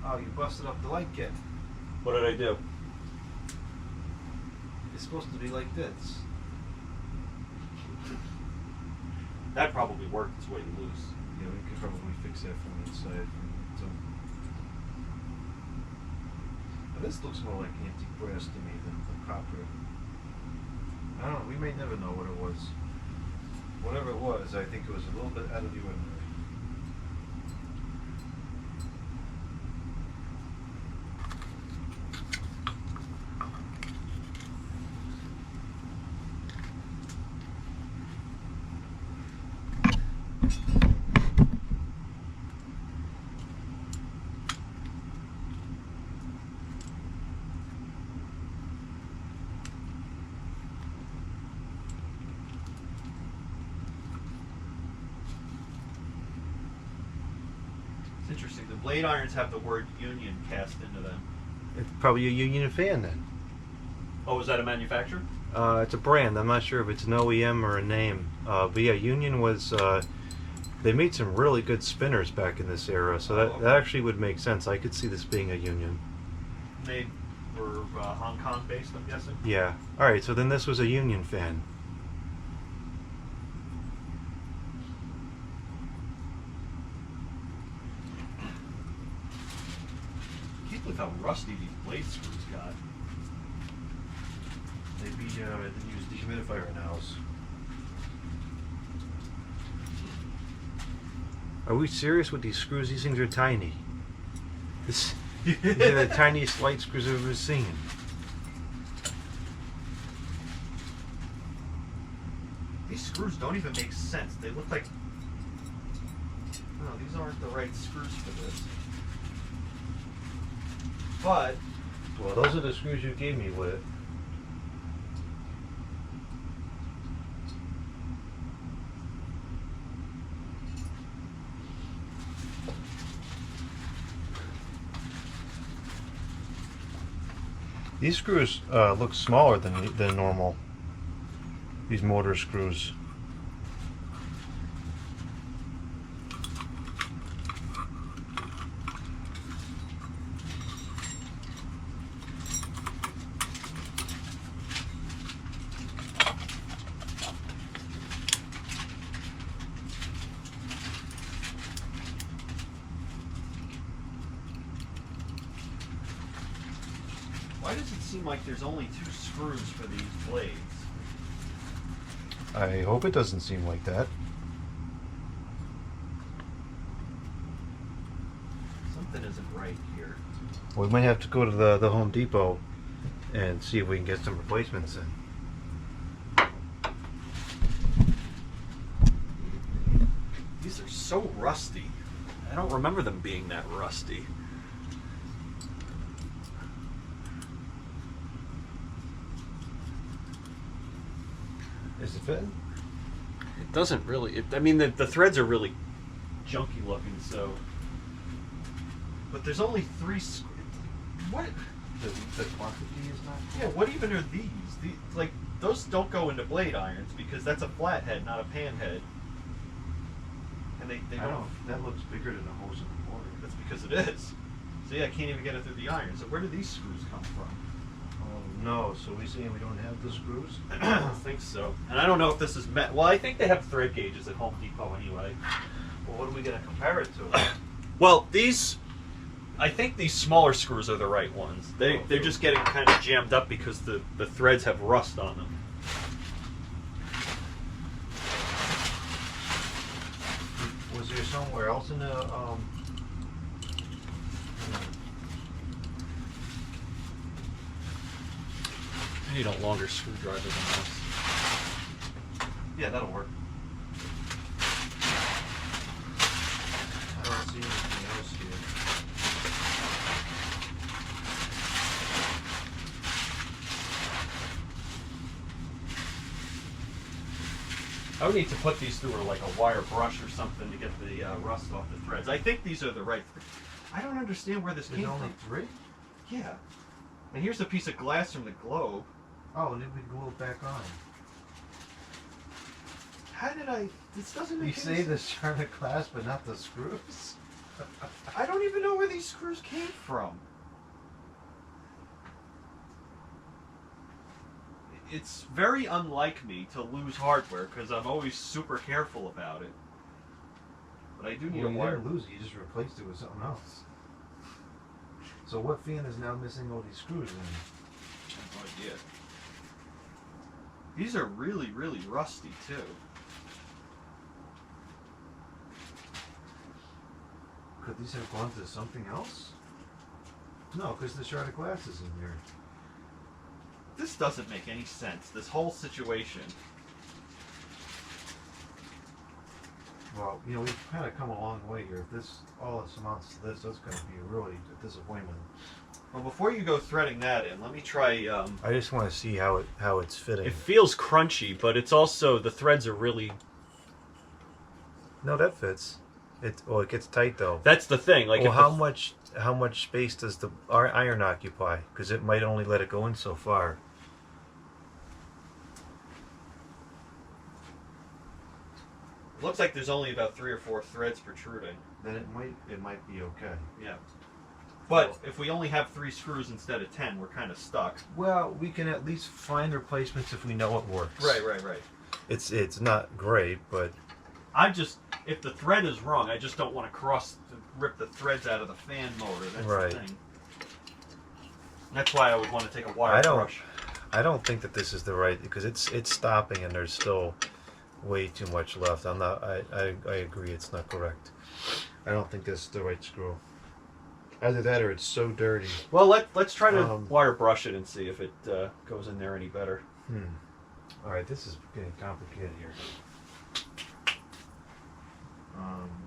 Oh, you busted up the light kit. What did I do? It's supposed to be like this. That probably worked its way loose. Yeah, we could probably fix that from the inside. Now this looks more like antique brass to me than the copper. I don't know, we may never know what it was. Whatever it was, I think it was a little bit out of the ordinary. It's interesting. The blade irons have the word union cast into them. It's probably a Union fan then. Oh, is that a manufacturer? It's a brand. I'm not sure if it's an OEM or a name. But yeah, Union was. They made some really good spinners back in this era, so that actually would make sense. I could see this being a Union. They were Hong Kong based, I'm guessing. Yeah. All right. So then this was a Union fan. I can't believe how rusty these blade screws got. Maybe they use dehumidifier in house. Are we serious with these screws? These things are tiny. They're the tiniest light screws I've ever seen. These screws don't even make sense. They look like... No, these aren't the right screws for this. But... Well, those are the screws you gave me with it. These screws look smaller than normal. These motor screws. Why does it seem like there's only 2 screws for these blades? I hope it doesn't seem like that. Something isn't right here. We might have to go to the Home Depot and see if we can get some replacements in. These are so rusty. I don't remember them being that rusty. Is it fitting? It doesn't really. I mean, the threads are really junky looking, so. But there's only 3 screws. What? The quantity is not. Yeah, what even are these? Like, those don't go into blade irons because that's a flat head, not a pan head. And they I don't. don't. That looks bigger than a hose in the water. That's because it is. See, I can't even get it through the iron. So where do these screws come from? Oh no, so we saying we don't have the screws? I don't think so. And I don't know if this is well, I think they have thread gauges at Home Depot anyway. Well, what are we going to compare it to? Well, I think these smaller screws are the right ones. They're just getting kind of jammed up because the threads have rust on them. Was there somewhere else in the I need a longer screwdriver than this. Yeah, that'll work. I don't see anything else here. I would need to put these through like a wire brush or something to get the rust off the threads. I think these are the right. I don't understand where this There's came only from. 3? Yeah. And here's a piece of glass from the globe. Oh, and then we glue it back on. How did I? This doesn't make You any say sense. the charlotte clasp, but not the screws? I don't even know where these screws came from. It's very unlike me to lose hardware because I'm always super careful about it. But I do need Well, a you wire. didn't lose it, you just replaced it with something else. So what fan is now missing all these screws in? I have no idea. These are really, really rusty too. Could these have gone to something else? No, because the shard of glass is in here. This doesn't make any sense. This whole situation. Well, you know, we've kind of come a long way here. If this all this amounts to this, that's going to be really a disappointment. Well, before you go threading that in, let me try. I just want to see how it's fitting. It feels crunchy, but it's also the threads are really. No, that fits. It gets tight though. That's the thing. Like, Well, if how much space does the iron occupy? Because it might only let it go in so far. it looks like there's only about 3 or 4 threads protruding. Then it might be okay. Yeah. But if we only have 3 screws instead of 10, we're kind of stuck. Well, we can at least find replacements if we know it works. Right. It's not great, but If the thread is wrong, I just don't want to rip the threads out of the fan motor. That's Right. the thing. That's why I would want to take a wire brush. I don't think that this is the right, because it's stopping and there's still way too much left. I agree, it's not correct. I don't think this is the right screw. Either that or it's so dirty. Well, let's try to wire brush it and see if it goes in there any better. All right, this is getting complicated here.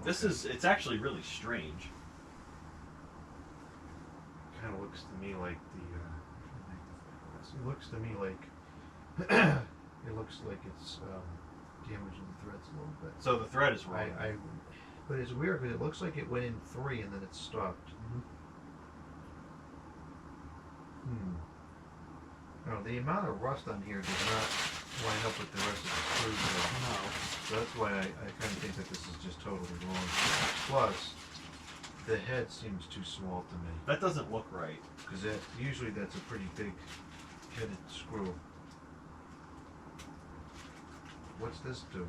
It's actually really strange. Kind of looks to me like it looks to me like it looks like it's damaging the threads a little bit. So the thread is wrong. But it's weird because it looks like it went in 3 and then it stopped. No, the amount of rust on here does not line up with the rest of the screws. No. So that's why I kind of think that this is just totally wrong. Plus, the head seems too small to me. That doesn't look right. Because usually that's a pretty big headed screw. What's this do?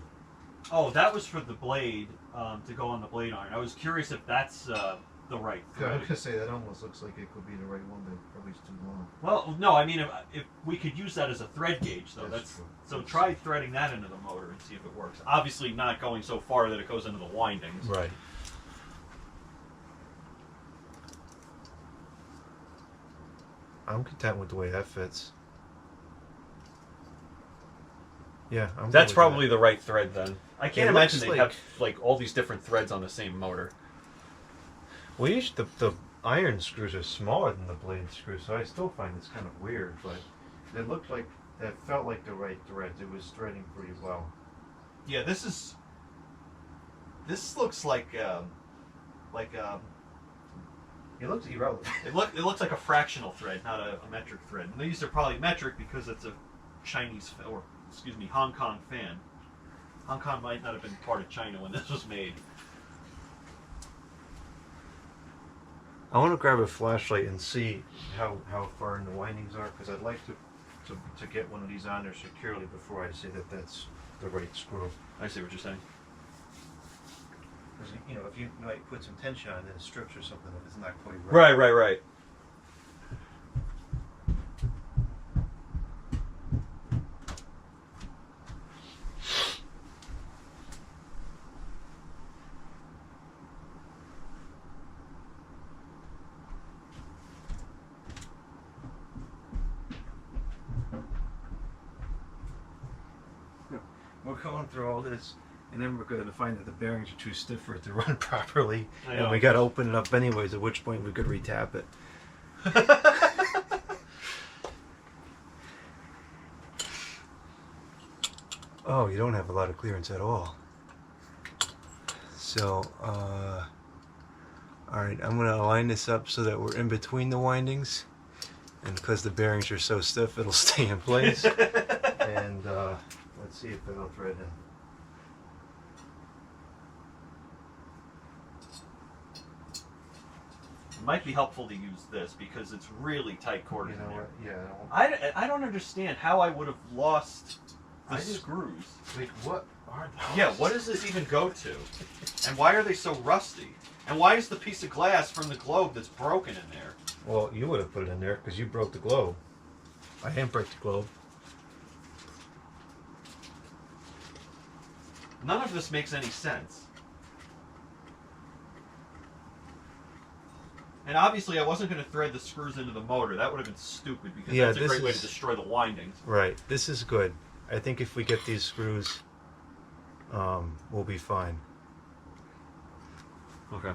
Oh, that was for the blade to go on the blade iron. I was curious if that's the right I thread. was gonna say that almost looks like it could be the right one, but probably it's too long. Well, no, I mean if we could use that as a thread gauge, though, That's true. so try threading that into the motor and see if it works. Obviously, not going so far that it goes into the windings. Right. I'm content with the way that fits. Yeah, I'm. That's good with probably that. the right thread then. I can't It imagine looks they have like all these different threads on the same motor. Well, usually the iron screws are smaller than the blade screws, so I still find this kind of weird. But it looked like that felt like the right threads. It was threading pretty well. Yeah, this looks like It looks irrelevant. it looks like a fractional thread, not a metric thread. And these are probably metric because it's a Hong Kong fan. Hong Kong might not have been part of China when this was made. I want to grab a flashlight and see how far in the windings are, because I'd like to get one of these on there securely before I say that that's the right screw. I see what you're saying. Because, you know, if you might put some tension on it, it strips or something if it's not quite right. Right. We're going through all this, and then we're going to find that the bearings are too stiff for it to run properly, and we got to open it up anyways, at which point we could retap it. Oh, you don't have a lot of clearance at all. So, alright, I'm going to align this up so that we're in between the windings, and because the bearings are so stiff, it'll stay in place. And let's see if it'll thread in. It might be helpful to use this because it's really tight corded. You know what? Yeah. I don't understand how I would have lost the screws. Like, what are those? Yeah, what does this even go to? And why are they so rusty? And why is the piece of glass from the globe that's broken in there? Well, you would have put it in there because you broke the globe. I didn't break the globe. None of this makes any sense. And obviously I wasn't going to thread the screws into the motor. That would have been stupid because that's a great way to destroy the windings. Right. This is good. I think if we get these screws, we'll be fine. Okay.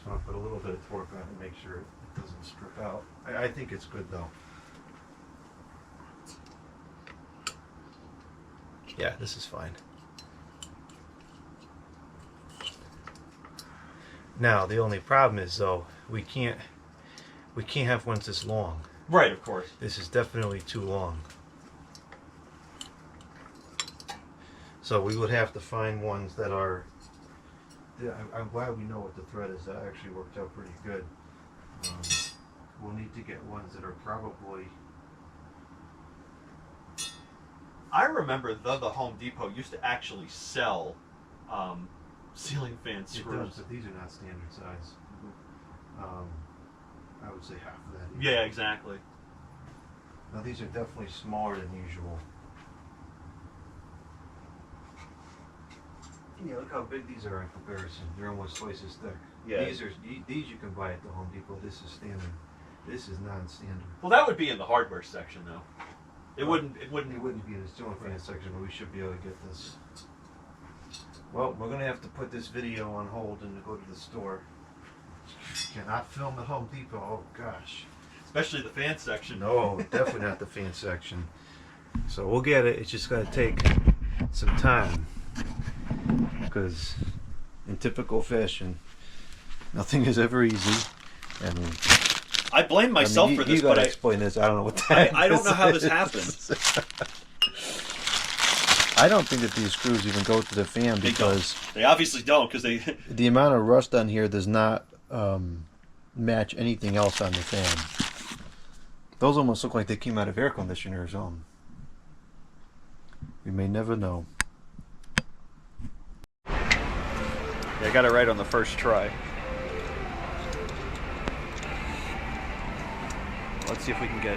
So I'll put a little bit of torque on it and make sure it doesn't strip out. I think it's good though. Yeah, this is fine. Now the only problem is though we can't have ones this long. Right, of course. This is definitely too long. So we would have to find ones that are. Yeah, I'm glad we know what the thread is. That actually worked out pretty good. We'll need to get ones that are probably. I remember the Home Depot used to actually sell ceiling fan screws. It does, but these are not standard size. I would say half of that. Even. Yeah, exactly. Now these are definitely smaller than usual. Yeah, look how big these are in comparison. They're almost twice as thick. Yeah. These you can buy at the Home Depot. This is standard. This is non-standard. Well, that would be in the hardware section, though. It wouldn't be in the ceiling fan section, but we should be able to get this. Well, we're going to have to put this video on hold and go to the store. Cannot film at Home Depot. Oh gosh. Especially the fan section. No, definitely not the fan section. So we'll get it. It's just going to take some time. Because in typical fashion, nothing is ever easy. And I blame myself for this, you gotta explain this. I don't know what that I don't know how this happened. I don't think that these screws even go to the fan because they obviously don't because the amount of rust on here does not match anything else on the fan. Those almost look like they came out of air conditioners on. We may never know. Yeah, I got it right on the first try. Let's see if we can get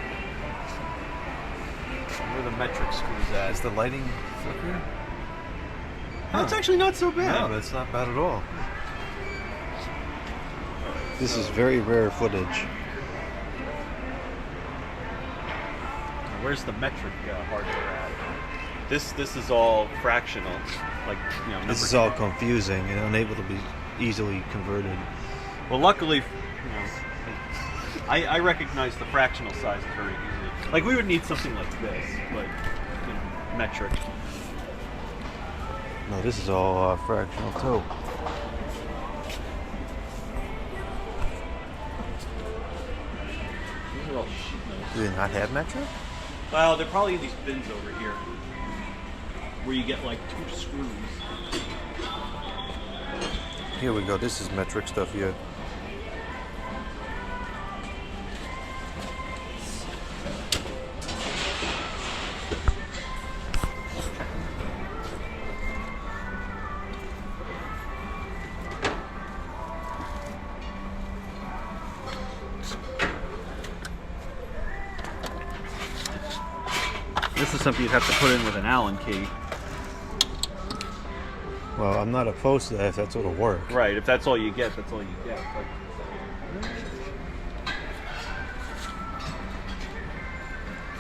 where the metric screws at. Is the lighting flickering? That's actually not so bad. No, that's not bad at all. This is very rare footage. Where's the metric hardware at? This is all fractional, like This is all confusing and unable to be easily converted. Well, luckily, I recognize the fractional sizes very easily. Like we would need something like this, like metric. No, this is all fractional too. These are all sheet metals. Do they not have metric? Well, they're probably in these bins over here, where you get like 2 screws. Here we go. This is metric stuff here. This is something you'd have to put in with an Allen key. Well, I'm not opposed to that if that's what'll work. Right, if that's all you get, that's all you get. But...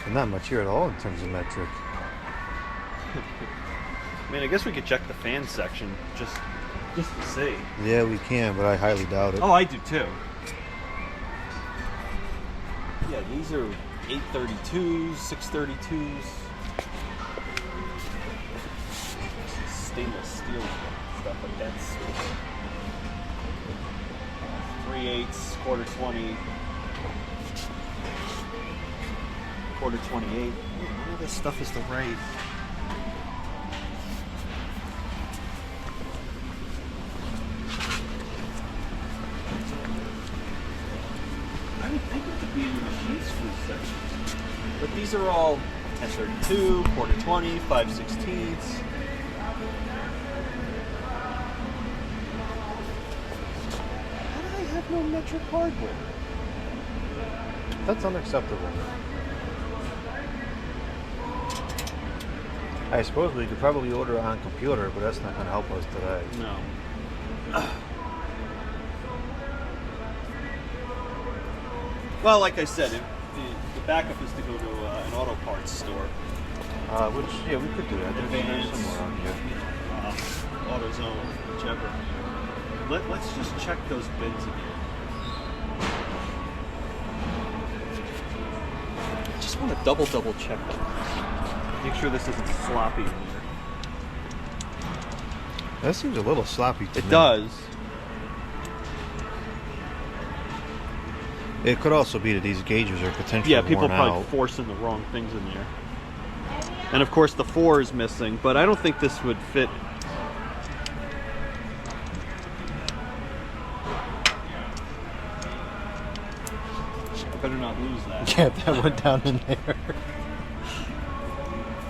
And not much here at all in terms of metric. I mean, I guess we could check the fan section just to see. Yeah, we can, but I highly doubt it. Oh, I do too. Yeah, these are 832s, 632s. Stainless steel stuff like that's 3/8, quarter 20, quarter 28. None of this stuff is the right. I would think it could be in the machine screw section. But these are all 1032, quarter 20, 5/16. No metric hardware. That's unacceptable. I suppose we could probably order it on computer, but that's not going to help us today. No. Well, like I said, the backup is to go to an auto parts store. Which, yeah, we could do that. There's Advance, somewhere on here. AutoZone, whichever. Let's just check those bins again. Just want to double check them. Make sure this isn't sloppy in there. That seems a little sloppy to me. It does. It could also be that these gauges are potentially Yeah, people worn probably out. forcing the wrong things in there. And of course the 4 is missing, but I don't think this would fit. I better not lose that. Yeah, that went down in there.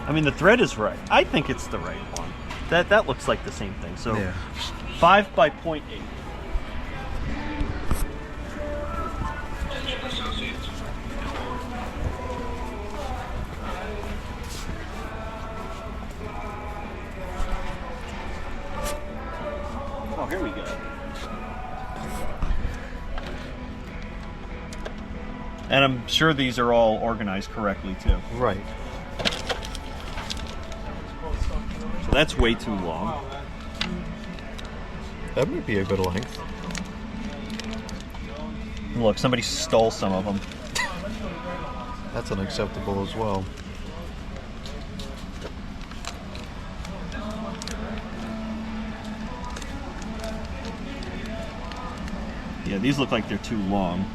I mean, the thread is right. I think it's the right one. That looks like the same thing. So Yeah. 5 by 0.8. Oh, here we go. And I'm sure these are all organized correctly too. Right. So that's way too long. That might be a good length. Look, somebody stole some of them. That's unacceptable as well. Yeah, these look like they're too long.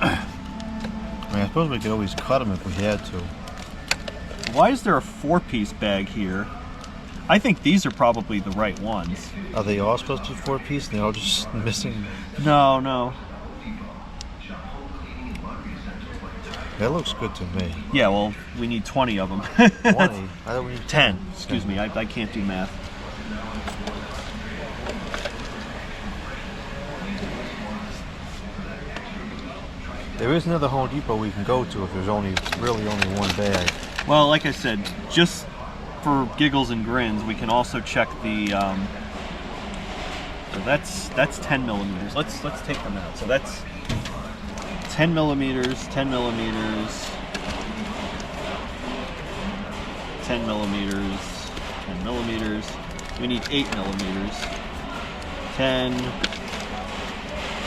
I mean, I suppose we could always cut them if we had to. Why is there a 4-piece bag here? I think these are probably the right ones. Are they all supposed to be 4-piece and they're all just missing? No. That looks good to me. Yeah, well, we need 20 of them. 20? I thought we need 10. Excuse me, I can't do math. There is another Home Depot we can go to if there's really only one bag. Well, like I said, just for giggles and grins, we can also check the. So that's 10 millimeters. Let's take them out. So that's 10 millimeters, 10 millimeters, 10 millimeters, 10 millimeters. We need 8 millimeters. 10,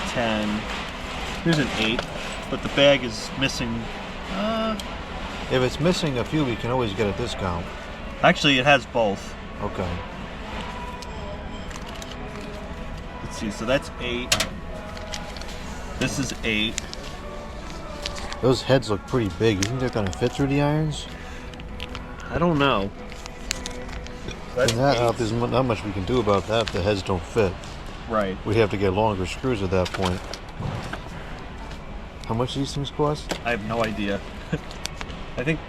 10. Here's an 8, but the bag is missing. If it's missing a few, we can always get a discount. Actually, it has both. Okay. Let's see, so that's 8. This is 8. Those heads look pretty big. You think they're going to fit through the irons? I don't know. That's There's not much we can do about that if the heads don't fit. right. We'd have to get longer screws at that point. How much do these things cost? I have no idea. I think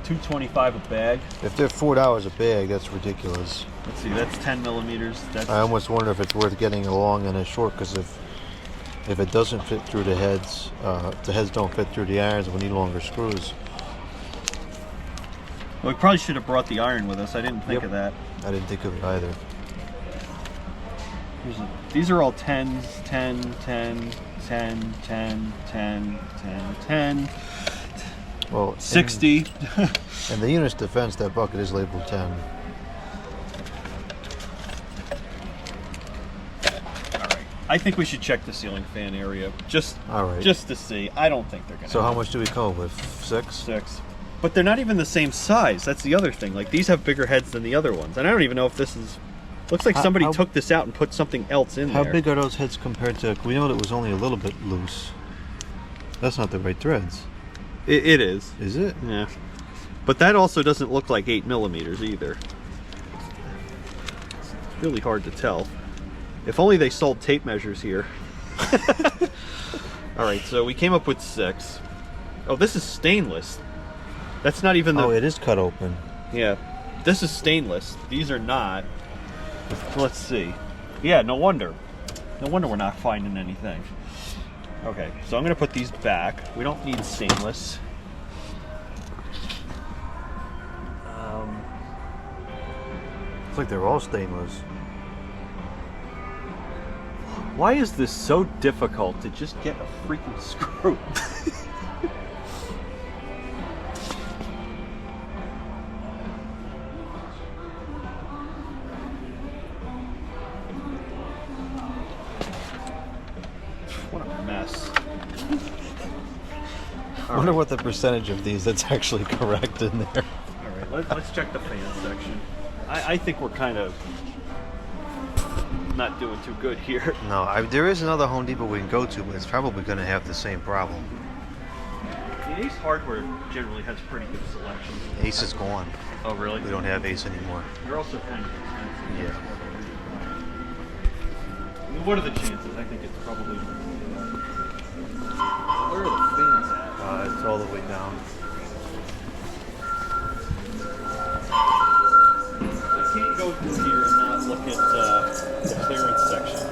$2.25 a bag. If they're $4 a bag, that's ridiculous. Let's see, that's 10 millimeters. That's I almost wonder if it's worth getting a long and a short, because if it doesn't fit through the heads don't fit through the irons, we need longer screws. Well, we probably should have brought the iron with us. I didn't think of that. I didn't think of it either. These are all 10s, 10, 10, 10, 10, 10, 10, 10. Well, 60. And the unit's defense, that bucket is labeled 10. Alright. I think we should check the ceiling fan area. Just to see. I don't think they're going to. So how much do we come up with? 6? 6. But they're not even the same size. That's the other thing. Like, these have bigger heads than the other ones. And I don't even know if this is... Looks like somebody took this out and put something else in there. How big are those heads compared to... We know it was only a little bit loose. That's not the right threads. It is. Is it? Yeah. But that also doesn't look like 8mm either. It's really hard to tell. If only they sold tape measures here. Alright, so we came up with 6. Oh, this is stainless. That's not even the... Oh, it is cut open. Yeah. This is stainless. These are not. Let's see. Yeah, no wonder. No wonder we're not finding anything. Okay, so I'm going to put these back. We don't need stainless. It's like they're all stainless. Why is this so difficult to just get a freaking screw? What a mess. I wonder what the percentage of these that's actually correct in there. Alright, let's check the fan section. I think we're kind of not doing too good here. No, there is another Home Depot we can go to, but it's probably going to have the same problem. Ace Hardware generally has pretty good selection. Ace is gone. Oh, really? We don't have Ace anymore. They're also kind of expensive. Yeah. I mean, what are the chances? I think it's probably... Where are the fans at? It's all the way down. I can't go through here and not look at the clearance section.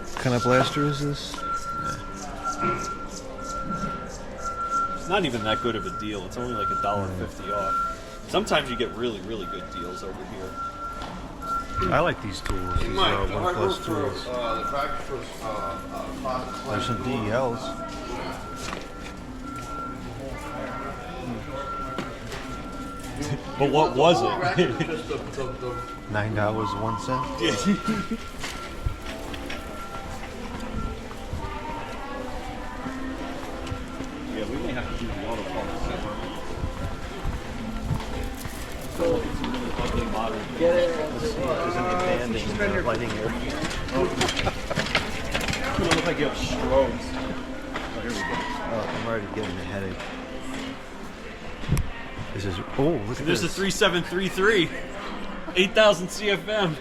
What kind of blaster is this? It's not even that good of a deal. It's only like $1.50 off. Sometimes you get really, really good deals over here. I like these tools. These are One Plus tools. There's some DELs. But what was it? $9.01. Yeah, we may have to do the auto parts. So it's a really ugly modern. Get it. Isn't it banding in the lighting area? It's gonna look like you have strobes. Oh, here we go. Oh, I'm already getting a headache. This is... Oh, look at There's this. a 3733. 8,000 CFM.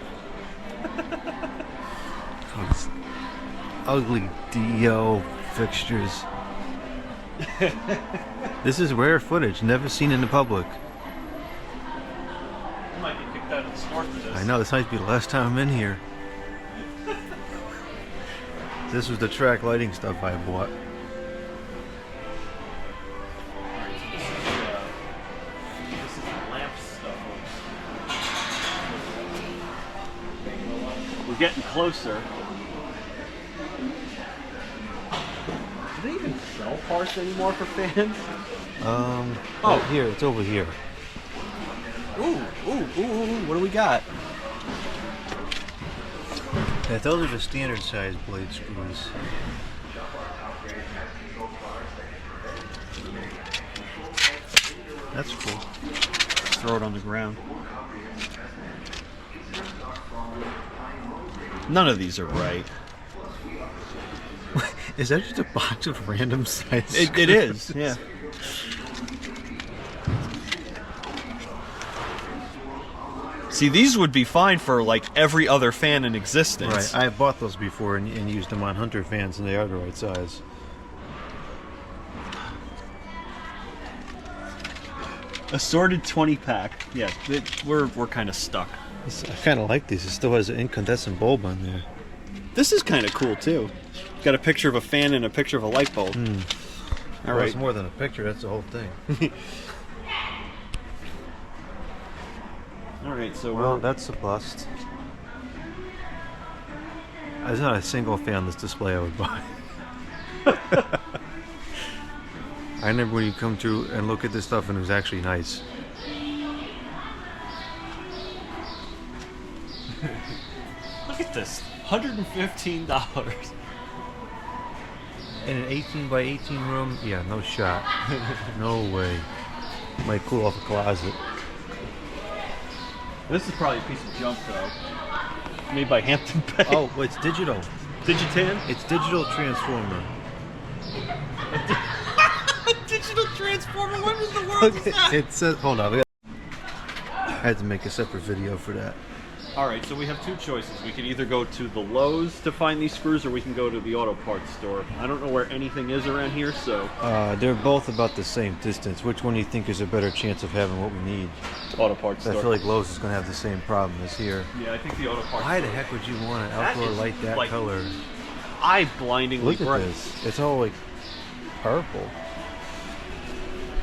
Oh, it's ugly DEO fixtures. This is rare footage, never seen in the public. I might get kicked out of the store for this. I know, this might be the last time I'm in here. This was the track lighting stuff I bought. This is the lamp stuff. We're getting closer. Do they even sell parts anymore for fans? Oh, here, it's over here. Ooh, what do we got? Yeah, those are the standard size blade screws. That's cool. Throw it on the ground. None of these are right. Is that just a box of random size screws? It is, yeah. See, these would be fine for like every other fan in existence. Right, I have bought those before and used them on Hunter fans, and they are the right size. Assorted 20-pack. Yeah, we're kind of stuck. I kind of like these. It still has an incandescent bulb on there. This is kind of cool too. Got a picture of a fan and a picture of a light bulb. All right, it's more than a picture. That's the whole thing. All right, so well, that's a bust. There's not a single fanless display I would buy. I remember when you come through and look at this stuff and it was actually nice. Look at this, $115. In an 18 by 18 room, yeah, no shot. No way. Might cool off a closet. This is probably a piece of junk though. Made by Hampton Bay. Oh, well, it's digital. Digitan? It's digital transformer. Digital transformer? What in the world is that? It says, hold on. I had to make a separate video for that. Alright, so we have two choices. We can either go to the Lowe's to find these screws, or we can go to the auto parts store. I don't know where anything is around here, so... They're both about the same distance. Which one do you think is a better chance of having what we need? Auto parts store. I feel like Lowe's is going to have the same problem as here. Yeah, I think the auto parts Why store. the heck would you want an outdoor light that like color? Eye-blindingly Look at bright. this. It's all like purple.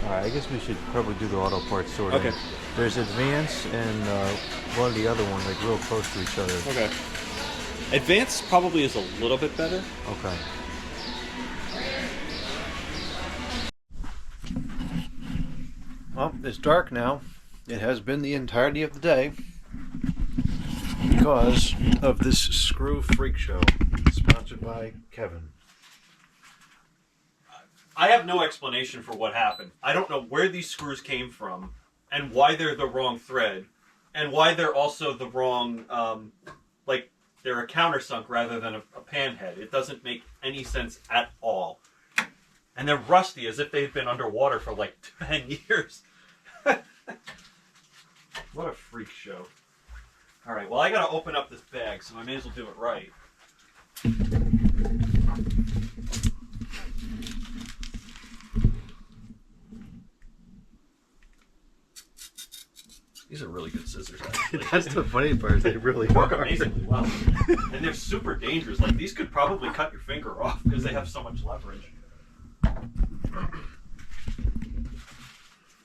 Alright, I guess we should probably do the auto parts store. Okay. There's Advance and one of the other ones, like real close to each other. Okay. Advance probably is a little bit better. Okay. Well, it's dark now. It has been the entirety of the day because of this screw freak show sponsored by Kevin. I have no explanation for what happened. I don't know where these screws came from, and why they're the wrong thread, and why they're also the wrong, like, they're a countersunk rather than a pan head. It doesn't make any sense at all. And they're rusty as if they've been underwater for like 10 years. What a freak show. Alright, well I gotta open up this bag, so I may as well do it right. These are really good scissors, actually. That's the funny part. They really work are. amazingly well. And they're super dangerous. Like, these could probably cut your finger off because they have so much leverage.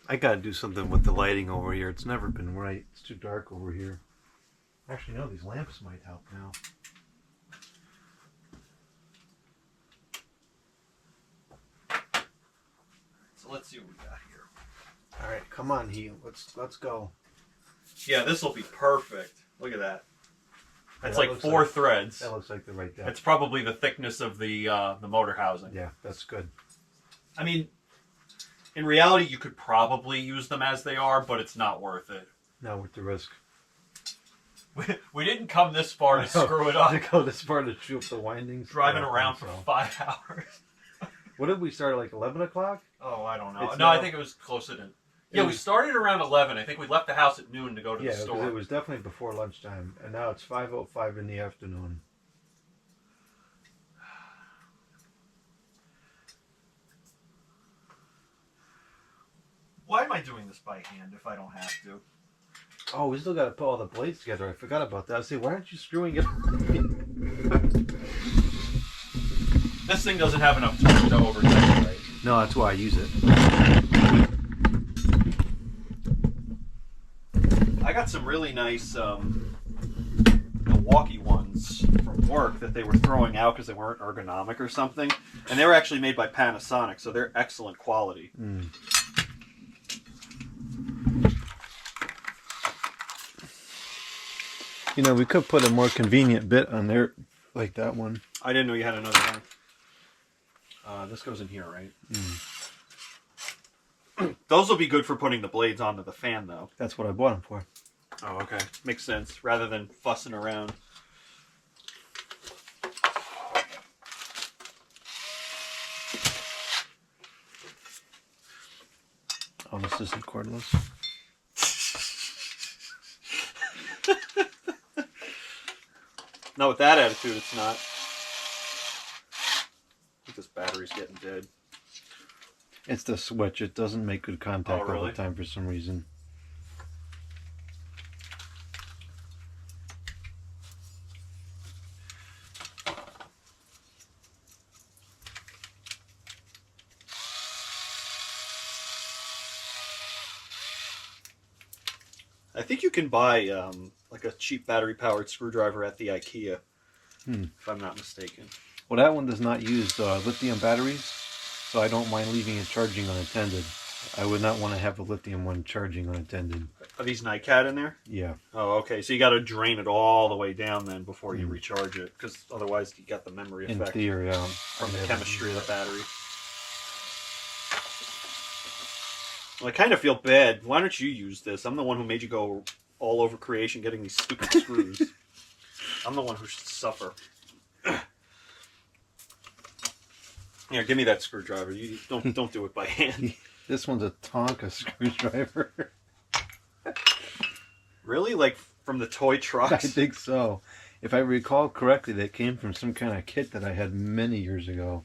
I gotta do something with the lighting over here. It's never been right. It's too dark over here. Actually, no, these lamps might help now. So let's see what we got here. All right, come on, Heel. Let's go. Yeah, this will be perfect. Look at that. That's That like 4 threads. That looks like the right depth. That's probably the thickness of the motor housing. Yeah, that's good. I mean, in reality, you could probably use them as they are, but it's not worth it. Not worth the risk. We didn't come this far to screw it up. To go this far to shoot the windings. Driving around for 5 hours. What did we start at, like 11 o'clock? Oh, I don't know. It's No, I now- think it was closer to... Yeah, we started around 11. I think we left the house at noon to go to the Yeah, store. because it was definitely before lunchtime, and now it's 5:05 in the afternoon. Why am I doing this by hand if I don't have to? Oh, we still got to put all the blades together. I forgot about that. I say, why aren't you screwing it? This thing doesn't have enough torque to overtake, right? No, that's why I use it. I got some really nice Milwaukee ones from work that they were throwing out because they weren't ergonomic or something. And they were actually made by Panasonic, so they're excellent quality. Mm. You know, we could put a more convenient bit on there, like that one. I didn't know you had another one. This goes in here, right? Mm. Those will be good for putting the blades onto the fan, though. That's what I bought them for. Oh, okay. Makes sense, rather than fussing around. Oh, this isn't cordless. No, with that attitude, it's not. I think this battery's getting dead. It's the switch. It doesn't make good contact all really? the time for some reason. I think you can buy like a cheap battery-powered screwdriver at the IKEA, if I'm not mistaken. Well, that one does not use lithium batteries, so I don't mind leaving it charging unattended. I would not want to have a lithium one charging unattended. Are these NiCad in there? Yeah. Oh, okay. So you got to drain it all the way down then before you recharge it, because otherwise you got the memory effect In theory, from the chemistry of the battery. Well, I kind of feel bad. Why don't you use this? I'm the one who made you go all over creation getting these stupid screws. I'm the one who should suffer. Here, give me that screwdriver. You don't do it by hand. This one's a Tonka screwdriver. Really? Like from the toy trucks? I think so. If I recall correctly, that came from some kind of kit that I had many years ago.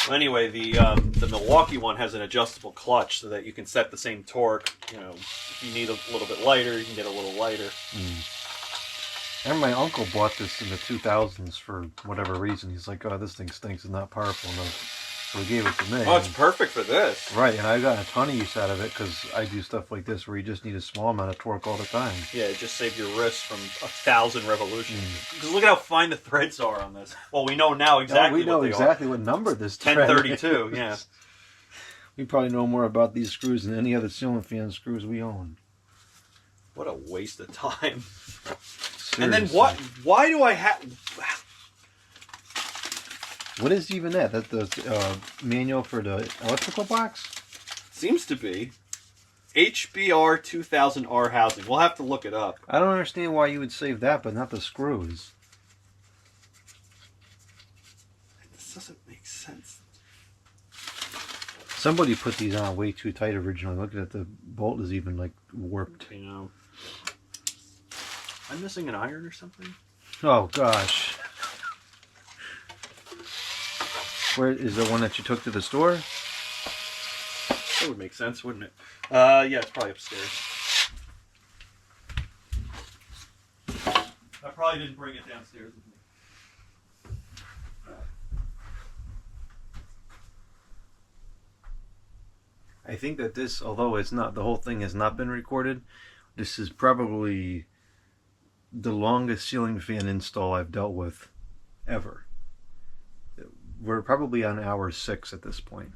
Well, anyway, the Milwaukee one has an adjustable clutch so that you can set the same torque. You know, if you need a little bit lighter, you can get a little lighter. And my uncle bought this in the 2000s for whatever reason. He's like, oh, this thing stinks. It's not powerful enough. So he gave it to me. Oh, it's perfect for this. Right, and I got a ton of use out of it because I do stuff like this where you just need a small amount of torque all the time. Yeah, it just saved your wrists from 1,000 revolutions. Because look at how fine the threads are on this. Well, we know now exactly we know what they exactly are. what number this thread 1032, is. yeah. We probably know more about these screws than any other ceiling fan screws we own. What a waste of time. Seriously. And then why do I have... What is even that? That's the manual for the electrical box? Seems to be. HBR 2000R housing. We'll have to look it up. I don't understand why you would save that, but not the screws. This doesn't make sense. Somebody put these on way too tight originally. Look at the bolt is even like warped. You know. I'm missing an iron or something? Oh gosh. Where is the one that you took to the store? That would make sense, wouldn't it? Yeah, it's probably upstairs. I probably didn't bring it downstairs with me. I think that this, although it's not, the whole thing has not been recorded, this is probably the longest ceiling fan install I've dealt with ever. We're probably on hour 6 at this point.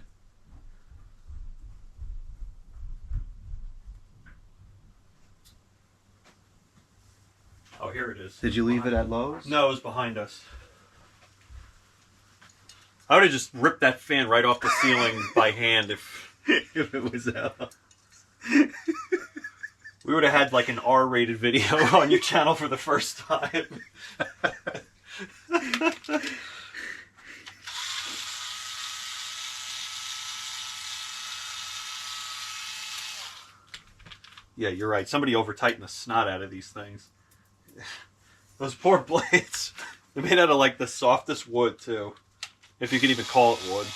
Oh, here it is. Did you leave it at Lowe's? No, it was behind us. I would have just ripped that fan right off the ceiling by hand if it was out. We would have had like an R-rated video on your channel for the first time. Yeah, you're right. Somebody over-tightened the snot out of these things. Those poor blades. They're made out of like the softest wood too. If you can even call it wood.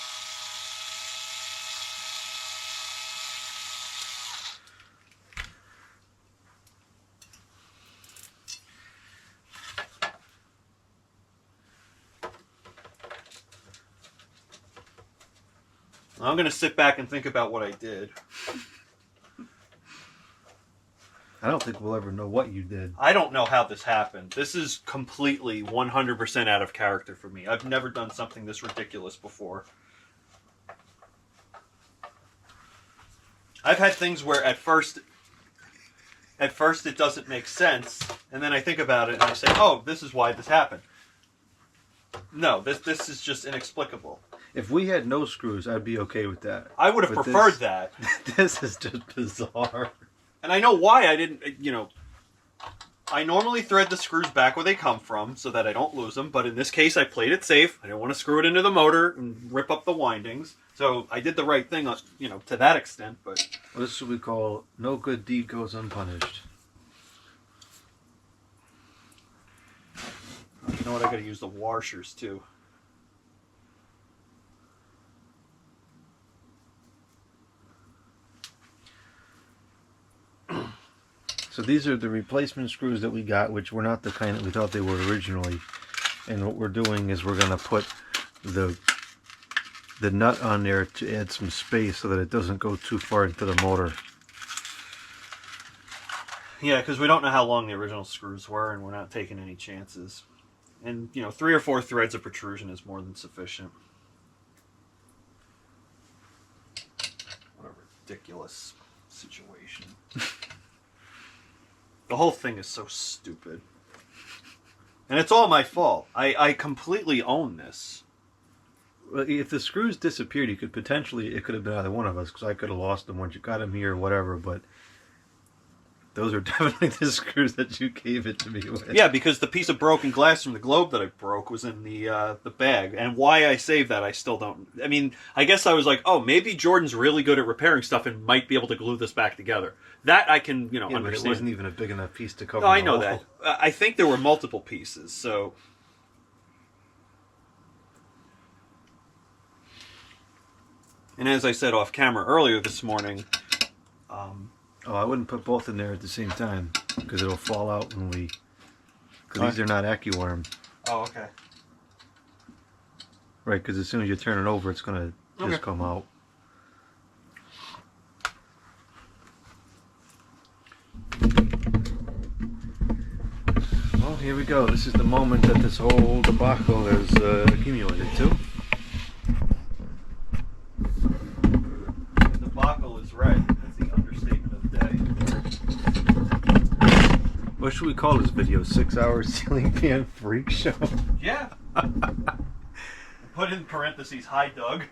I'm going to sit back and think about what I did. I don't think we'll ever know what you did. I don't know how this happened. This is completely 100% out of character for me. I've never done something this ridiculous before. I've had things where at first it doesn't make sense, and then I think about it and I say, oh, this is why this happened. No, this is just inexplicable. If we had no screws, I'd be okay with that. I would have preferred that. This is just bizarre. And I know why I didn't, I normally thread the screws back where they come from so that I don't lose them, but in this case I played it safe. I didn't want to screw it into the motor and rip up the windings. So I did the right thing, to that extent, but... Well, this is what we call no good deed goes unpunished. You know what, I gotta use the washers too. So these are the replacement screws that we got, which were not the kind that we thought they were originally. And what we're doing is we're going to put the nut on there to add some space so that it doesn't go too far into the motor. Yeah, because we don't know how long the original screws were, and we're not taking any chances. And, 3 or 4 threads of protrusion is more than sufficient. What a ridiculous situation. The whole thing is so stupid. And it's all my fault. I completely own this. Well, if the screws disappeared, it could have been either one of us, because I could have lost them once you got them here or whatever, but those are definitely the screws that you gave it to me with. Yeah, because the piece of broken glass from the globe that I broke was in the bag. And why I saved that, I still don't... I mean, I guess I was like, oh, maybe Jordan's really good at repairing stuff and might be able to glue this back together. That I can, understand. But it wasn't even a big enough piece to cover No, I the know hole. that. I think there were multiple pieces, so... And as I said off camera earlier this morning... Oh, I wouldn't put both in there at the same time, because it'll fall out when we... Because these are not AccuArm. Oh, okay. Right, because as soon as you turn it over, it's going to just come out. Well, here we go. This is the moment that this whole debacle has accumulated to. Debacle is right. That's the understatement of the day. What should we call this video? 6-hour ceiling fan freak show? Yeah. Put in parentheses, hi, Doug.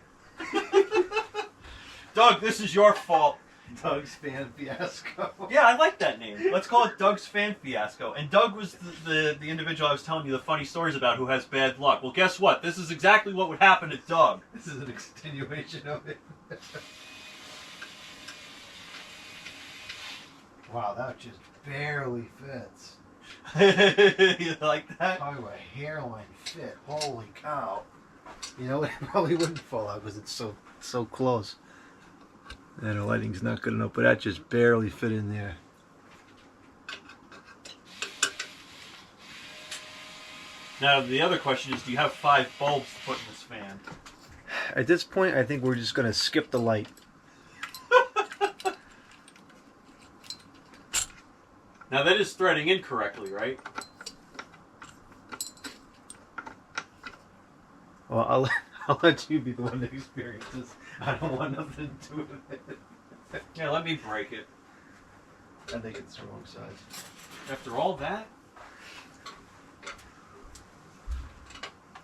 Doug, this is your fault. Doug's fan fiasco. Yeah, I like that name. Let's call it Doug's Fan Fiasco. And Doug was the individual I was telling you the funny stories about who has bad luck. Well, guess what? This is exactly what would happen to Doug. This is an extenuation of it. Wow, that just barely fits. You like that? Talk about hairline fit. Holy cow. You know, it probably wouldn't fall out because it's so close. And the lighting's not good enough, but that just barely fit in there. Now, the other question is, do you have 5 bulbs to put in this fan? At this point, I think we're just going to skip the light. Now, that is threading incorrectly, right? Well, I'll let you be the one that experiences. I don't want nothing to do with it. Yeah, let me break it. I think it's the wrong size. After all that?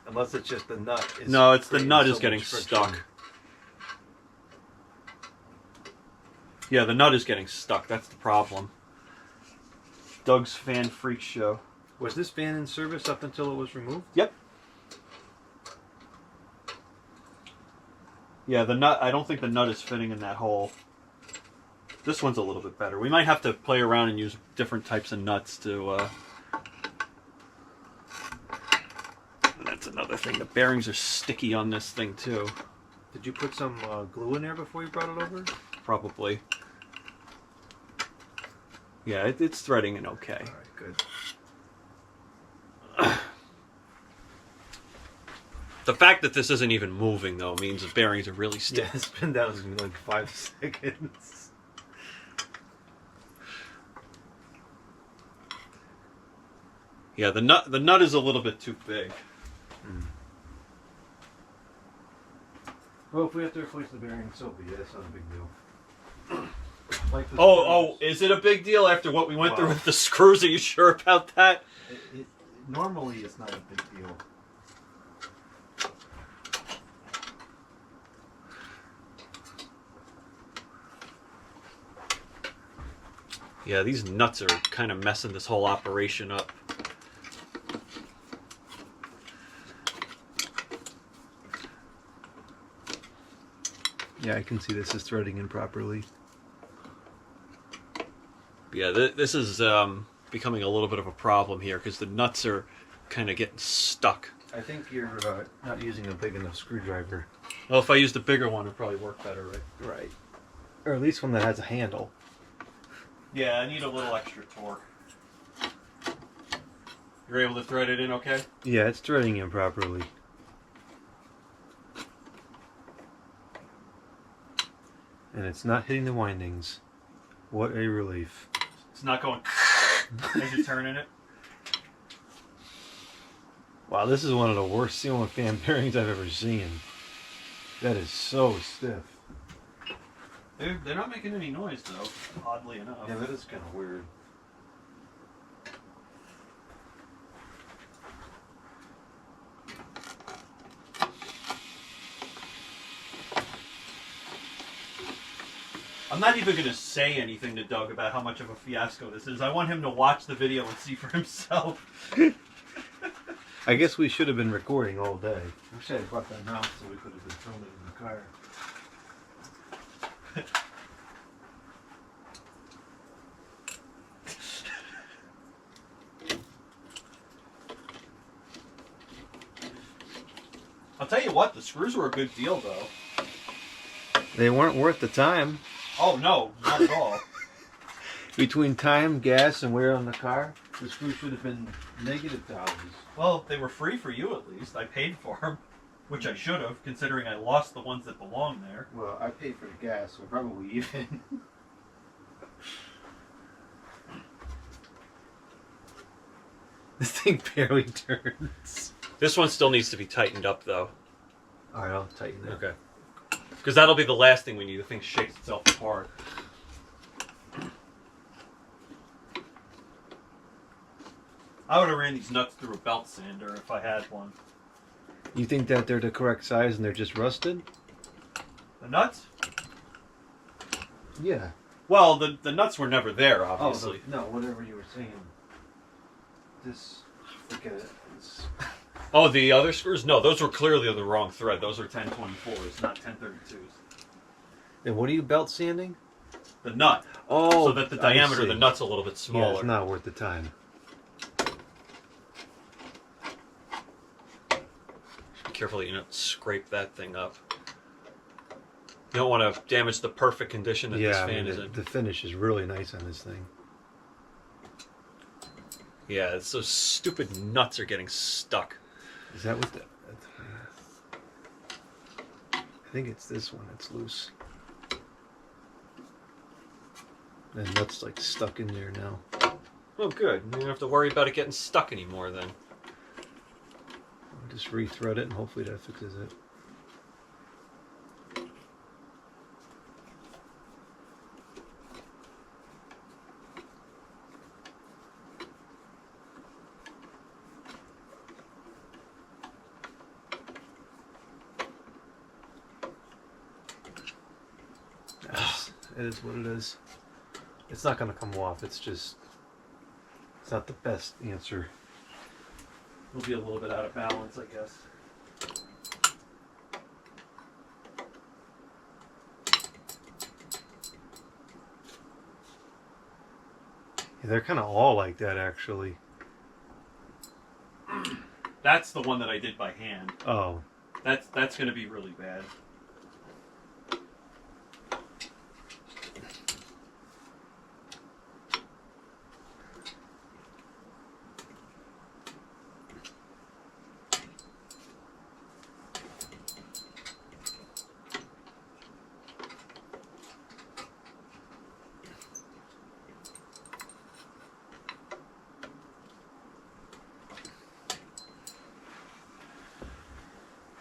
Unless it's just the nut. No, it's the nut is getting stuck. Yeah, the nut is getting stuck. That's the problem. Doug's Fan Freak Show. Was this fan in service up until it was removed? Yep. Yeah, the nut, I don't think the nut is fitting in that hole. This one's a little bit better. We might have to play around and use different types of nuts to... And that's another thing. The bearings are sticky on this thing, too. Did you put some glue in there before you brought it over? Probably. Yeah, it's threading in okay. All right, good. The fact that this isn't even moving, though, means the bearings are really stiff. Yeah, it's been down to like 5 seconds. Yeah, the nut is a little bit too big. Mm. Well, if we have to replace the bearing, so be it. It's not a big deal. Like Oh, is it a big deal after what we went through with the screws? Are you sure about that? Normally, it's not a big deal. Yeah, these nuts are kind of messing this whole operation up. Yeah, I can see this is threading improperly. Yeah, this is becoming a little bit of a problem here because the nuts are kind of getting stuck. I think you're not using a big enough screwdriver. Well, if I used a bigger one, it'd probably work better, right? Right. Or at least one that has a handle. Yeah, I need a little extra torque. You're able to thread it in okay? Yeah, it's threading improperly. And it's not hitting the windings. What a relief. It's not going as you're turning it. Wow, this is one of the worst ceiling fan bearings I've ever seen. That is so stiff. They're not making any noise, though, oddly enough. Yeah, that is kind of weird. I'm not even going to say anything to Doug about how much of a fiasco this is. I want him to watch the video and see for himself. I guess we should have been recording all day. I wish I had brought that out so we could have been filming in the car. I'll tell you what, the screws were a good deal, though. They weren't worth the time. Oh, no, not at all. Between time, gas, and wear on the car, the screw should have been negative thousands. Well, they were free for you, at least. I paid for them, which I should have, considering I lost the ones that belong there. Well, I paid for the gas, so probably even. This thing barely turns. This one still needs to be tightened up, though. All right, I'll tighten it. Okay. Because that'll be the last thing we need. The thing shakes itself apart. I would have ran these nuts through a belt sander if I had one. You think that they're the correct size and they're just rusted? The nuts? Yeah. Well, the nuts were never there, obviously. No, whatever you were saying. This, forget it. Oh, the other screws? No, those were clearly the wrong thread. Those are 1024s, not 1032s. And what are you belt sanding? The nut. Oh, so that the diameter of the nut's a little bit smaller. Yeah, it's not worth the time. Be careful that you don't scrape that thing up. You don't want to damage the perfect condition that this fan is in. The finish is really nice on this thing. Yeah, it's those stupid nuts are getting stuck. Is that what the... I think it's this one that's loose. The nut's like stuck in there now. Oh, good. You don't have to worry about it getting stuck anymore then. I'll just re-thread it and hopefully that fixes it. It is what it is. It's not going to come off. It's just... It's not the best answer. It'll be a little bit out of balance, I guess. Yeah, they're kind of all like that, actually. That's the one that I did by hand. Oh. That's going to be really bad.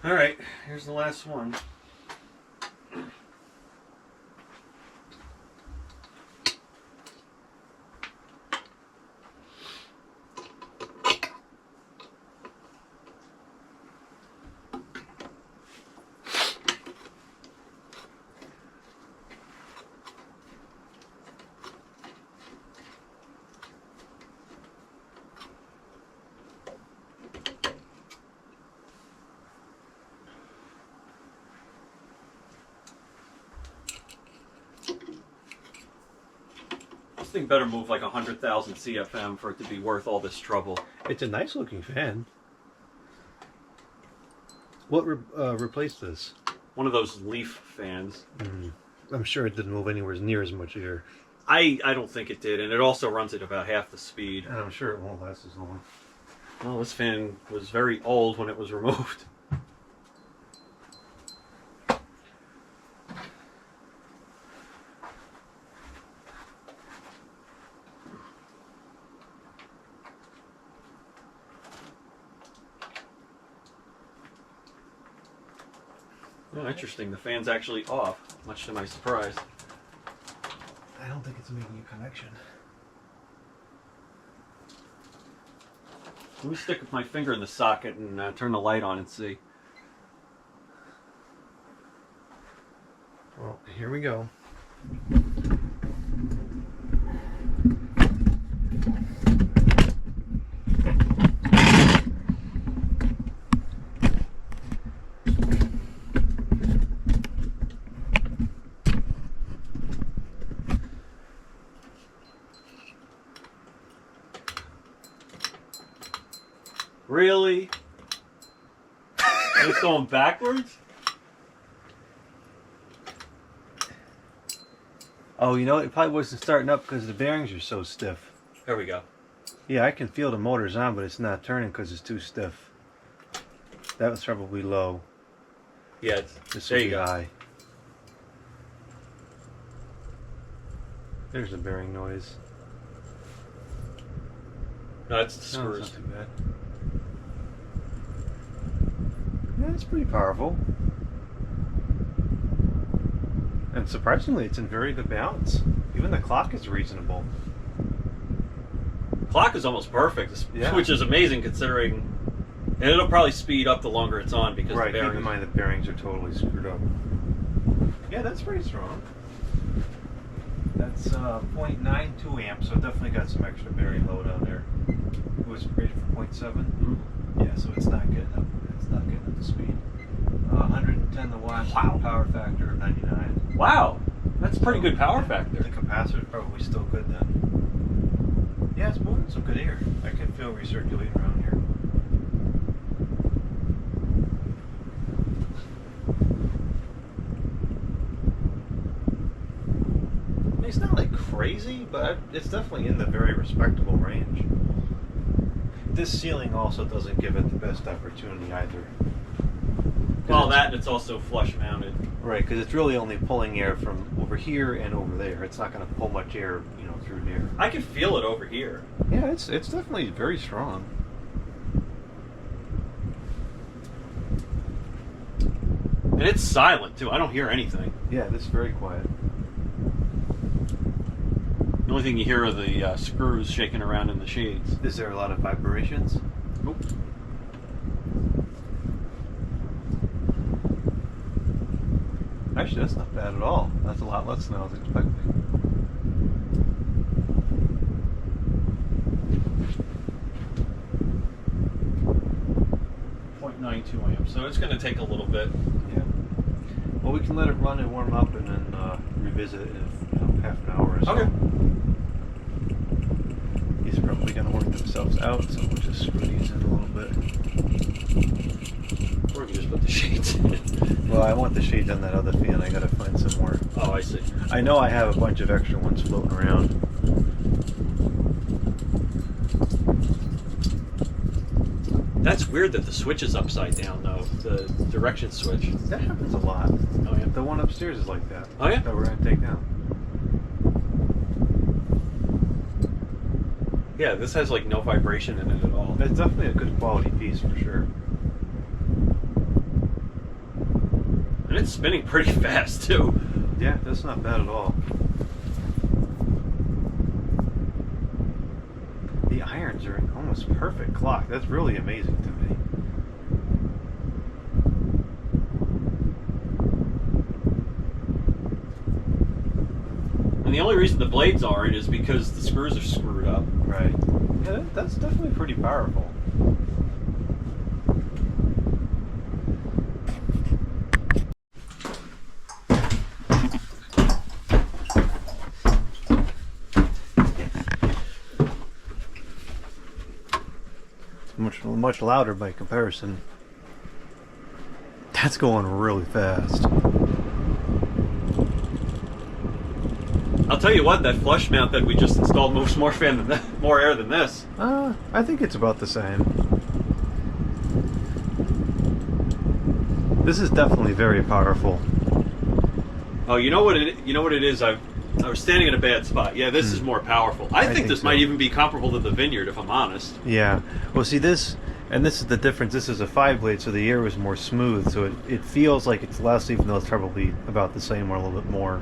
All right, here's the last one. This thing better move like 100,000 CFM for it to be worth all this trouble. It's a nice looking fan. What replaced this? One of those leaf fans. I'm sure it didn't move anywhere near as much air. I don't think it did, and it also runs at about half the speed. And I'm sure it won't last as long. Well, this fan was very old when it was removed. Oh, interesting. The fan's actually off, much to my surprise. I don't think it's making a connection. Let me stick my finger in the socket and turn the light on and see. Well, here we go. Really? It's going backwards? Oh, you know, it probably wasn't starting up because the bearings are so stiff. There we go. Yeah, I can feel the motor's on, but it's not turning because it's too stiff. That was probably low. Yeah, This there will you be go. high. There's the bearing noise. No, that's the No, screws. it's not too bad. Yeah, it's pretty powerful. And surprisingly, it's in very good balance. Even the clock is reasonable. Clock is almost perfect, Yeah. which is amazing considering. And it'll probably speed up the longer it's on because Right, the keep bearings. in mind the bearings are totally screwed up. Yeah, that's pretty strong. That's 0.92 amps, so it definitely got some extra bearing load on there. It was rated for 0.7. Mhm. Yeah, so it's not getting up. It's not getting up to speed. 110 watts. Wow. Power factor of 99. Wow, that's pretty good power The factor. capacitor's probably still good then. Yeah, it's moving some good air. I can feel recirculating around here. I mean, it's not like crazy, but it's definitely in the very respectable range. This ceiling also doesn't give it the best opportunity either. Well, that and it's also flush mounted. Right, because it's really only pulling air from over here and over there. It's not going to pull much air, you know, through there. I can feel it over here. Yeah, it's definitely very strong. And it's silent too. I don't hear anything. Yeah, this is very quiet. The only thing you hear are the screws shaking around in the shades. Is there a lot of vibrations? Nope. Actually, that's not bad at all. That's a lot less than I was expecting. .92 amps. So it's going to take a little bit. Yeah. Well, we can let it run and warm up and then revisit it in half an hour or so. Okay. These are probably going to work themselves out, so we'll just screw these in a little bit. Or we can just put the shades in. Well, I want the shades on that other fan. I got to find some more. Oh, I see. I know I have a bunch of extra ones floating around. That's weird that the switch is upside down, though. The direction switch. That happens a lot. Oh, yeah. The one upstairs is like that. Oh, yeah? That we're going to take down. Yeah, this has like no vibration in it at all. That's definitely a good quality piece for sure. And it's spinning pretty fast, too. Yeah, that's not bad at all. The irons are in almost perfect clock. That's really amazing to me. And the only reason the blades aren't is because the screws are screwed up. Right. Yeah, that's definitely pretty powerful. Much louder by comparison. That's going really fast. I'll tell you what, that flush mount that we just installed moves more more air than this. I think it's about the same. This is definitely very powerful. Oh, you know what it is? I was standing in a bad spot. Yeah, this is more powerful. I think this so. might even be comparable to the Vineyard, if I'm honest. Yeah. Well, see, this And this is the difference. This is a 5-blade, so the air is more smooth, so it feels like it's less, even though it's probably about the same or a little bit more.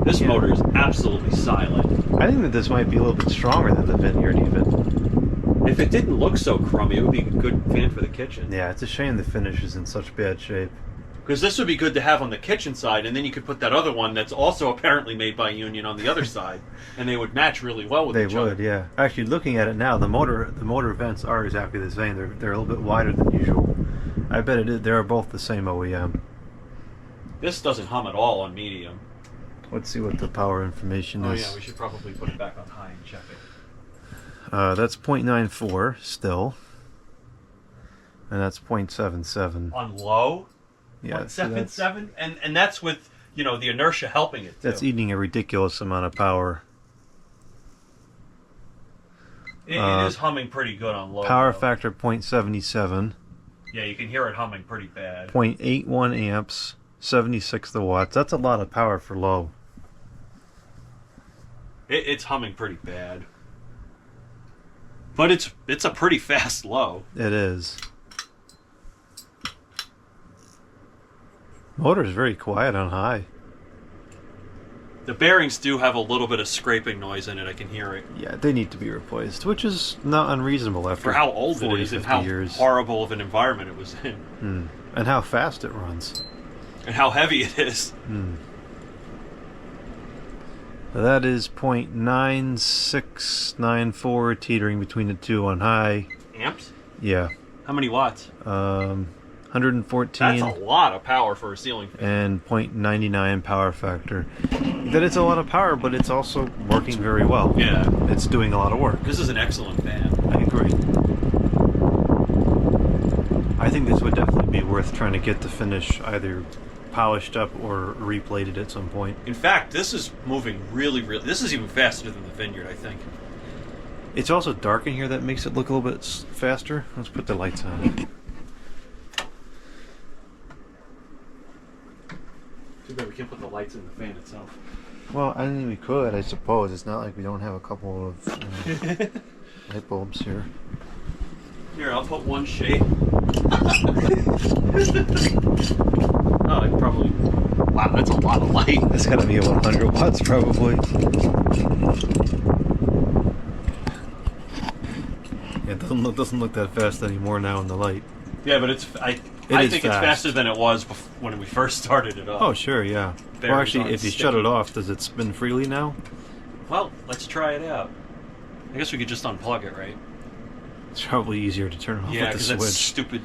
This motor is absolutely silent. I think that this might be a little bit stronger than the Vineyard, even. If it didn't look so crummy, it would be a good fan for the kitchen. Yeah, it's a shame the finish is in such bad shape. Because this would be good to have on the kitchen side, and then you could put that other one that's also apparently made by Union on the other side, and they would match really well with each other. They would, yeah. Actually, looking at it now, the motor vents are exactly the same. They're a little bit wider than usual. I bet it is. They're both the same OEM. This doesn't hum at all on medium. Let's see what the power information is. Oh yeah, we should probably put it back on high and check it. That's 0.94 still, and that's 0.77 on low. Yeah, 0.77, and that's with the inertia helping it too. That's eating a ridiculous amount of power. It is humming pretty good on low. Power factor 0.77. Yeah, you can hear it humming pretty bad. 0.81 amps, 76 watts. That's a lot of power for low. It's humming pretty bad, but it's a pretty fast low. It is. Motor is very quiet on high. The bearings do have a little bit of scraping noise in it. I can hear it. Yeah, they need to be replaced, which is not unreasonable after for how old 40, it is and how years. horrible of an environment it was in. And how fast it runs. And how heavy it is. So that is 0.9694, teetering between the two on high. Amps? Yeah. How many watts? 114. That's a lot of power for a ceiling fan. And 0.99 power factor. That it's a lot of power, but it's also working very well. Yeah. It's doing a lot of work. This is an excellent fan. I agree. I think this would definitely be worth trying to get the finish either polished up or replated at some point. In fact, this is moving really, this is even faster than the Vineyard, I think. It's also dark in here, that makes it look a little bit faster. Let's put the lights on. Too bad we can't put the lights in the fan itself. Well, I think we could, I suppose. It's not like we don't have a couple of light bulbs here. Here, I'll put one shade. Oh, I probably... Wow, that's a lot of light. That's gotta be 100 watts, probably. Yeah, it doesn't look that fast anymore now in the light. Yeah, but I think it's faster than it was when we first started it up. Oh, sure, yeah. Well, actually, if you shut it off, does it spin freely now? Well, let's try it out. I guess we could just unplug it, right? It's probably easier to turn off with the switch. Yeah, because that stupid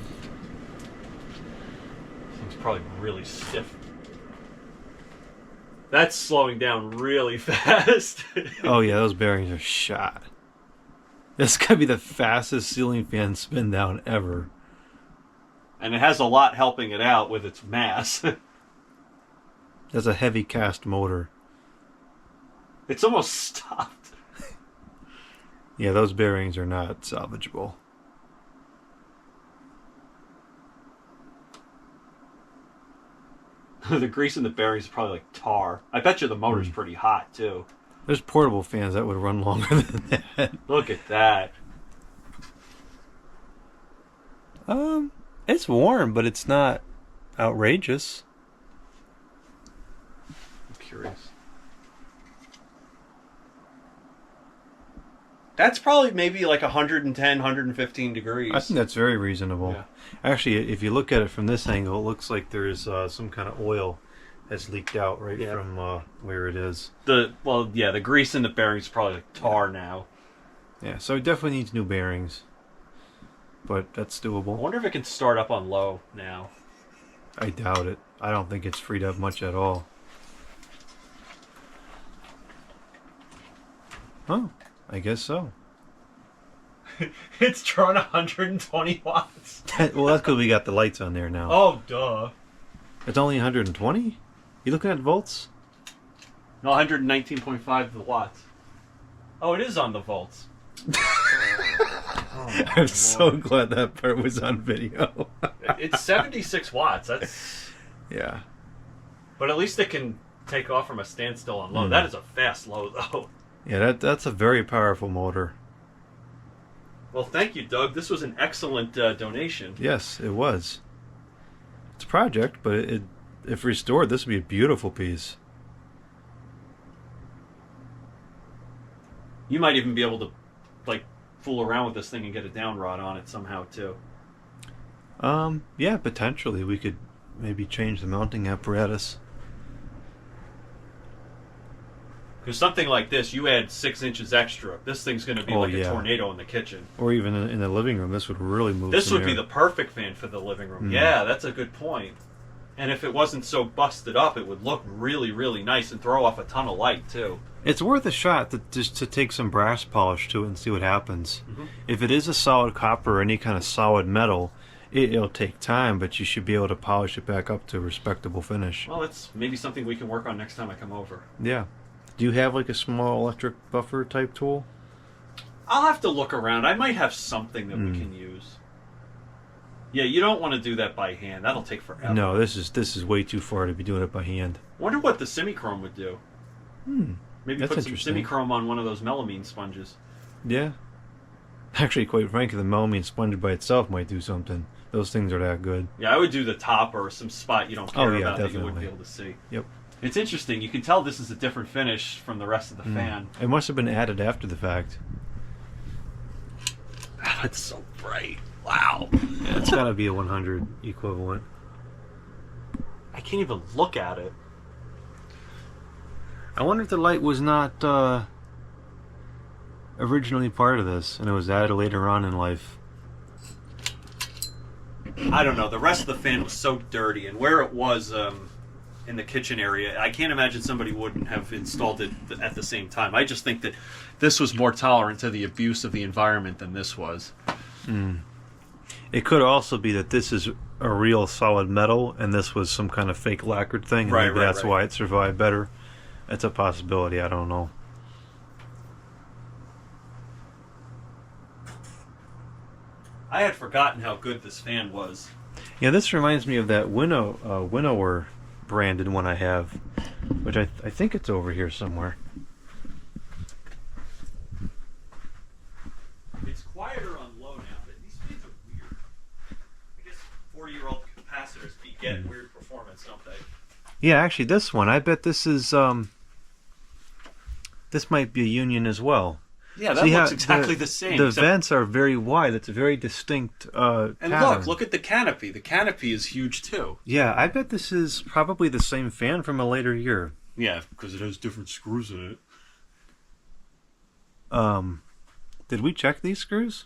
thing's probably really stiff. That's slowing down really fast. Oh yeah, those bearings are shot. This could be the fastest ceiling fan spin down ever. And it has a lot helping it out with its mass. That's a heavy cast motor. It's almost stopped. Yeah, those bearings are not salvageable. The grease in the bearings is probably like tar. I bet you the motor's pretty hot, too. There's portable fans that would run longer than that. Look at that. It's warm, but it's not outrageous. I'm curious. That's probably maybe like 110, 115 degrees. I think that's very reasonable. Yeah. Actually, if you look at it from this angle, it looks like there's some kind of oil that's leaked out from where it is. The grease in the bearings is probably like tar now. Yeah, so it definitely needs new bearings. But that's doable. I wonder if it can start up on low now. I doubt it. I don't think it's freed up much at all. Oh, I guess so. It's drawing 120 watts. Well, that's because we got the lights on there now. Oh, duh. It's only 120? You looking at volts? No, 119.5 watts. Oh, it is on the volts. I'm so glad that part was on video. It's 76 watts. That's... Yeah. But at least it can take off from a standstill on low. That is a fast low, though. Yeah, that's a very powerful motor. Well, thank you, Doug. This was an excellent donation. Yes, it was. It's a project, but if restored, this would be a beautiful piece. You might even be able to, like, fool around with this thing and get a down rod on it somehow, too. Yeah, potentially. We could maybe change the mounting apparatus. Because something like this, you add 6 inches extra. This thing's going to be a tornado in the kitchen. Or even in the living room. This would really move. This would be the perfect fan for the living room. Yeah, that's a good point. And if it wasn't so busted up, it would look really, really nice and throw off a ton of light, too. It's worth a shot just to take some brass polish to it and see what happens. Mm-hmm. If it is a solid copper or any kind of solid metal, it'll take time, but you should be able to polish it back up to a respectable finish. Well, it's maybe something we can work on next time I come over. Yeah. Do you have like a small electric buffer type tool? I'll have to look around. I might have something that we can use. Yeah, you don't want to do that by hand. That'll take forever. No, this is way too far to be doing it by hand. Wonder what the semichrome would do. Maybe That's put some interesting. semichrome on one of those melamine sponges. Yeah. Actually, quite frankly, the melamine sponge by itself might do something. Those things are that good. Yeah, I would do the top or some spot you don't care about that you wouldn't be able to see. Yep. It's interesting. You can tell this is a different finish from the rest of the fan. It must have been added after the fact. Oh, it's so bright. Wow. Yeah, it's got to be a 100 equivalent. I can't even look at it. I wonder if the light was not originally part of this, and it was added later on in life. I don't know. The rest of the fan was so dirty, and where it was in the kitchen area, I can't imagine somebody wouldn't have installed it at the same time. I just think that this was more tolerant to the abuse of the environment than this was. It could also be that this is a real solid metal, and this was some kind of fake lacquered thing, and maybe that's why it survived better. That's a possibility. I don't know. I had forgotten how good this fan was. Yeah, this reminds me of that Winnower branded one I have, which I think it's over here somewhere. It's quieter on low now, but these fans are weird. I guess 40-year-old capacitors get weird performance, don't they? Yeah, actually, this one, I bet this is this might be a Union as well. Yeah, that looks exactly the same. The vents are very wide. It's a very distinct and pattern. look at the canopy. The canopy is huge too. Yeah, I bet this is probably the same fan from a later year. Yeah, because it has different screws in it. Did we check these screws?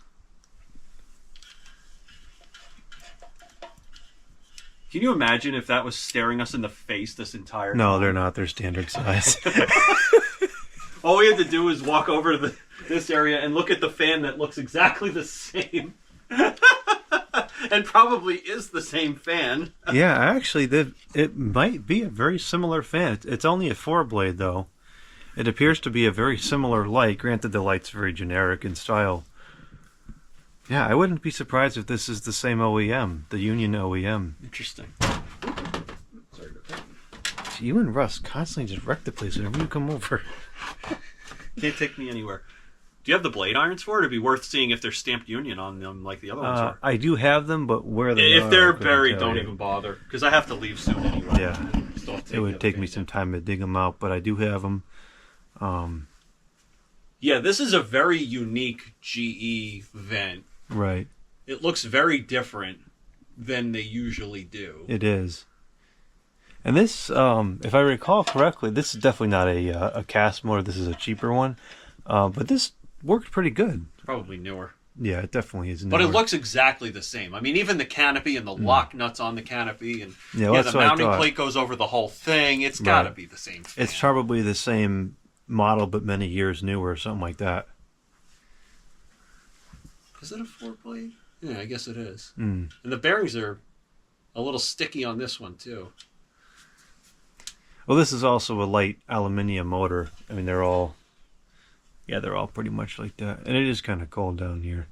Can you imagine if that was staring us in the face this entire time? No, they're not. They're standard size. All we had to do was walk over to this area and look at the fan that looks exactly the same. And probably is the same fan. Yeah, actually, it might be a very similar fan. It's only a 4-blade, though. It appears to be a very similar light. Granted, the light's very generic in style. Yeah, I wouldn't be surprised if this is the same OEM, the Union OEM. Interesting. Sorry about that. You and Russ constantly just wreck the place whenever you come over. Can't take me anywhere. Do you have the blade irons for it? It'd be worth seeing if they're stamped Union on them like the other ones were. I do have them, but where they are... If they're buried, don't even bother. Because I have to leave soon anyway. Yeah. It would take me some time to dig them out, but I do have them. Yeah, this is a very unique GE vent. Right. It looks very different than they usually do. It is. And this, if I recall correctly, this is definitely not a cast motor. This is a cheaper one. But this worked pretty good. Probably newer. Yeah, it definitely is newer. But it looks exactly the same. I mean, even the canopy and the lock nuts on the canopy. And that's the mounting plate goes over the whole thing. It's got to be the same thing. It's probably the same model, but many years newer or something like that. Is it a 4-blade? Yeah, I guess it is. Mm. And the bearings are a little sticky on this one, too. Well, this is also a light aluminium motor. I mean, they're all pretty much like that. And it is kind of cold down here.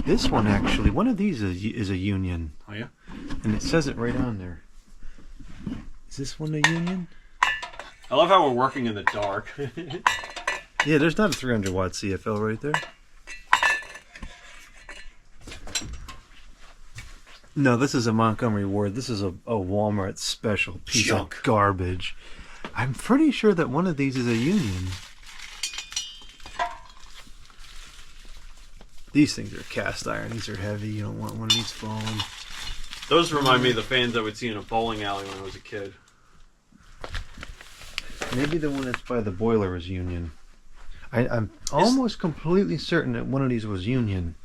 This one, actually, one of these is a Union. Oh, yeah? And it says it right on there. Is this one a Union? I love how we're working in the dark. Yeah, there's not a 300 watt CFL right there. No, this is a Montgomery Ward. This is a Walmart special piece Junk. of garbage. I'm pretty sure that one of these is a Union. These things are cast iron. These are heavy. You don't want one of these falling. Those remind me of the fans I would see in a bowling alley when I was a kid. Maybe the one that's by the boiler is Union. I'm almost completely certain that one of these was Union.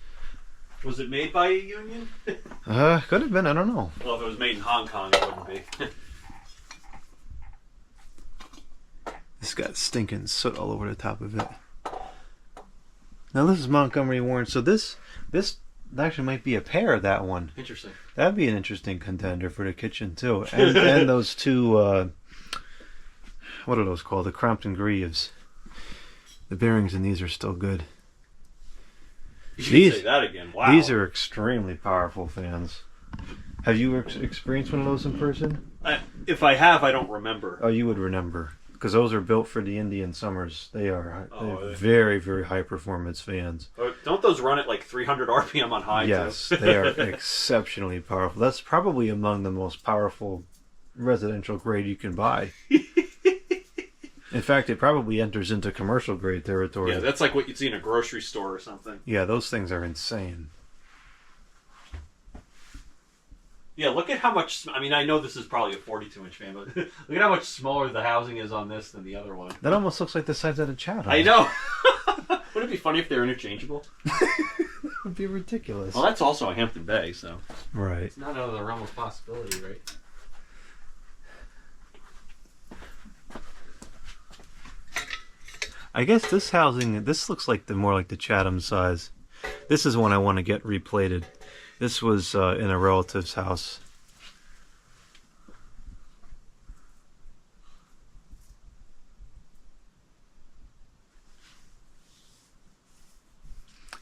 Was it made by a union? Could have been. I don't know. Well, if it was made in Hong Kong, it wouldn't be. This got stinking soot all over the top of it. Now this is Montgomery Warren. So this actually might be a pair of that one. Interesting. That'd be an interesting contender for the kitchen too. And those two, what are those called? The Crompton Greaves. The bearings in these are still good. You should say that again. Wow. These are extremely powerful fans. Have you experienced one of those in person? If I have, I don't remember. Oh, you would remember. Because those are built for the Indian summers. They're very, very high performance fans. Don't those run at like 300 RPM on high? Yes, too? they are exceptionally powerful. That's probably among the most powerful residential grade you can buy. In fact, it probably enters into commercial grade territory. Yeah, that's like what you'd see in a grocery store or something. Yeah, those things are insane. Yeah, look at how much... I mean, I know this is probably a 42-inch fan, but look at how much smaller the housing is on this than the other one. That almost looks like the size of a Chatham. I know. Wouldn't it be funny if they're interchangeable? That would be ridiculous. Well, that's also a Hampton Bay, so... Right. It's not out of the realm of possibility, right? I guess this housing, this looks like more like the Chatham size. This is one I want to get replated. This was in a relative's house.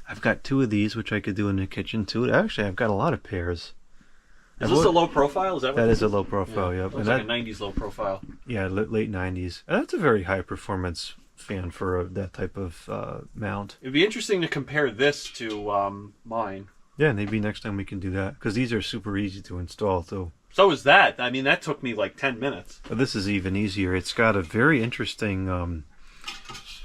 I've got two of these, which I could do in the kitchen too. Actually, I've got a lot of pairs. Is this a low profile? Is that what that this is a low profile? Yeah. Yep. Looks like a 90s low profile. Yeah, late 90s. And that's a very high performance fan for that type of mount. It'd be interesting to compare this to mine. Yeah, maybe next time we can do that because these are super easy to install too. So is that. I mean, that took me like 10 minutes. But this is even easier. It's got a very interesting.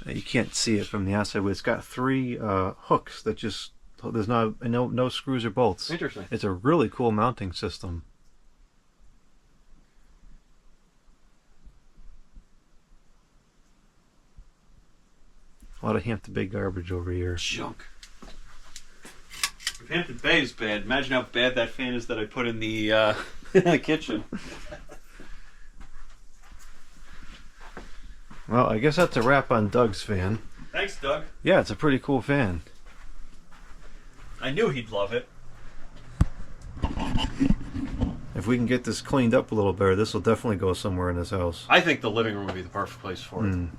You can't see it from the outside, but it's got three hooks that just. There's no screws or bolts. Interesting. It's a really cool mounting system. A lot of Hampton Bay garbage over here. Junk. If Hampton Bay is bad, imagine how bad that fan is that I put in the in the kitchen. Well, I guess that's a wrap on Doug's fan. Thanks, Doug. Yeah, it's a pretty cool fan. I knew he'd love it. If we can get this cleaned up a little better, this will definitely go somewhere in this house. I think the living room would be the perfect place for it. Mm.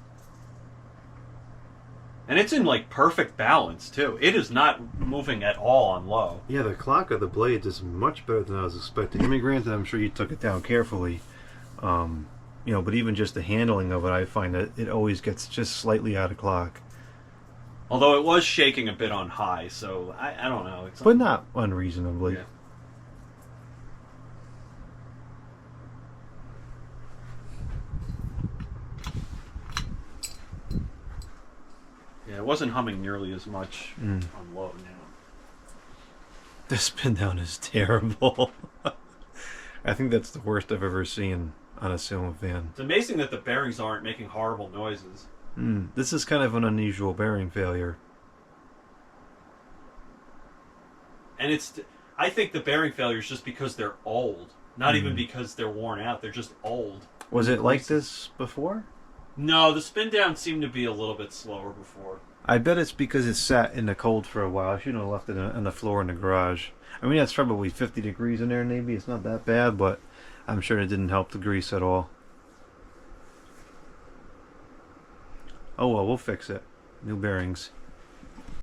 And it's in like perfect balance too. It is not moving at all on low. Yeah, the clock of the blades is much better than I was expecting. I mean, granted, I'm sure you took it down carefully. But even just the handling of it, I find that it always gets just slightly out of clock. Although it was shaking a bit on high, so I don't know. But not unreasonably. Yeah. Yeah, it wasn't humming nearly as much on low now. The spin down is terrible. I think that's the worst I've ever seen on a ceiling fan. It's amazing that the bearings aren't making horrible noises. This is kind of an unusual bearing failure. And I think the bearing failure is just because they're old. Not even because they're worn out. They're just old. Was it like this before? No, the spin down seemed to be a little bit slower before. I bet it's because it sat in the cold for a while. I shouldn't have left it on the floor in the garage. I mean, that's probably 50 degrees in there maybe. It's not that bad, but I'm sure it didn't help the grease at all. Oh well, we'll fix it. New bearings.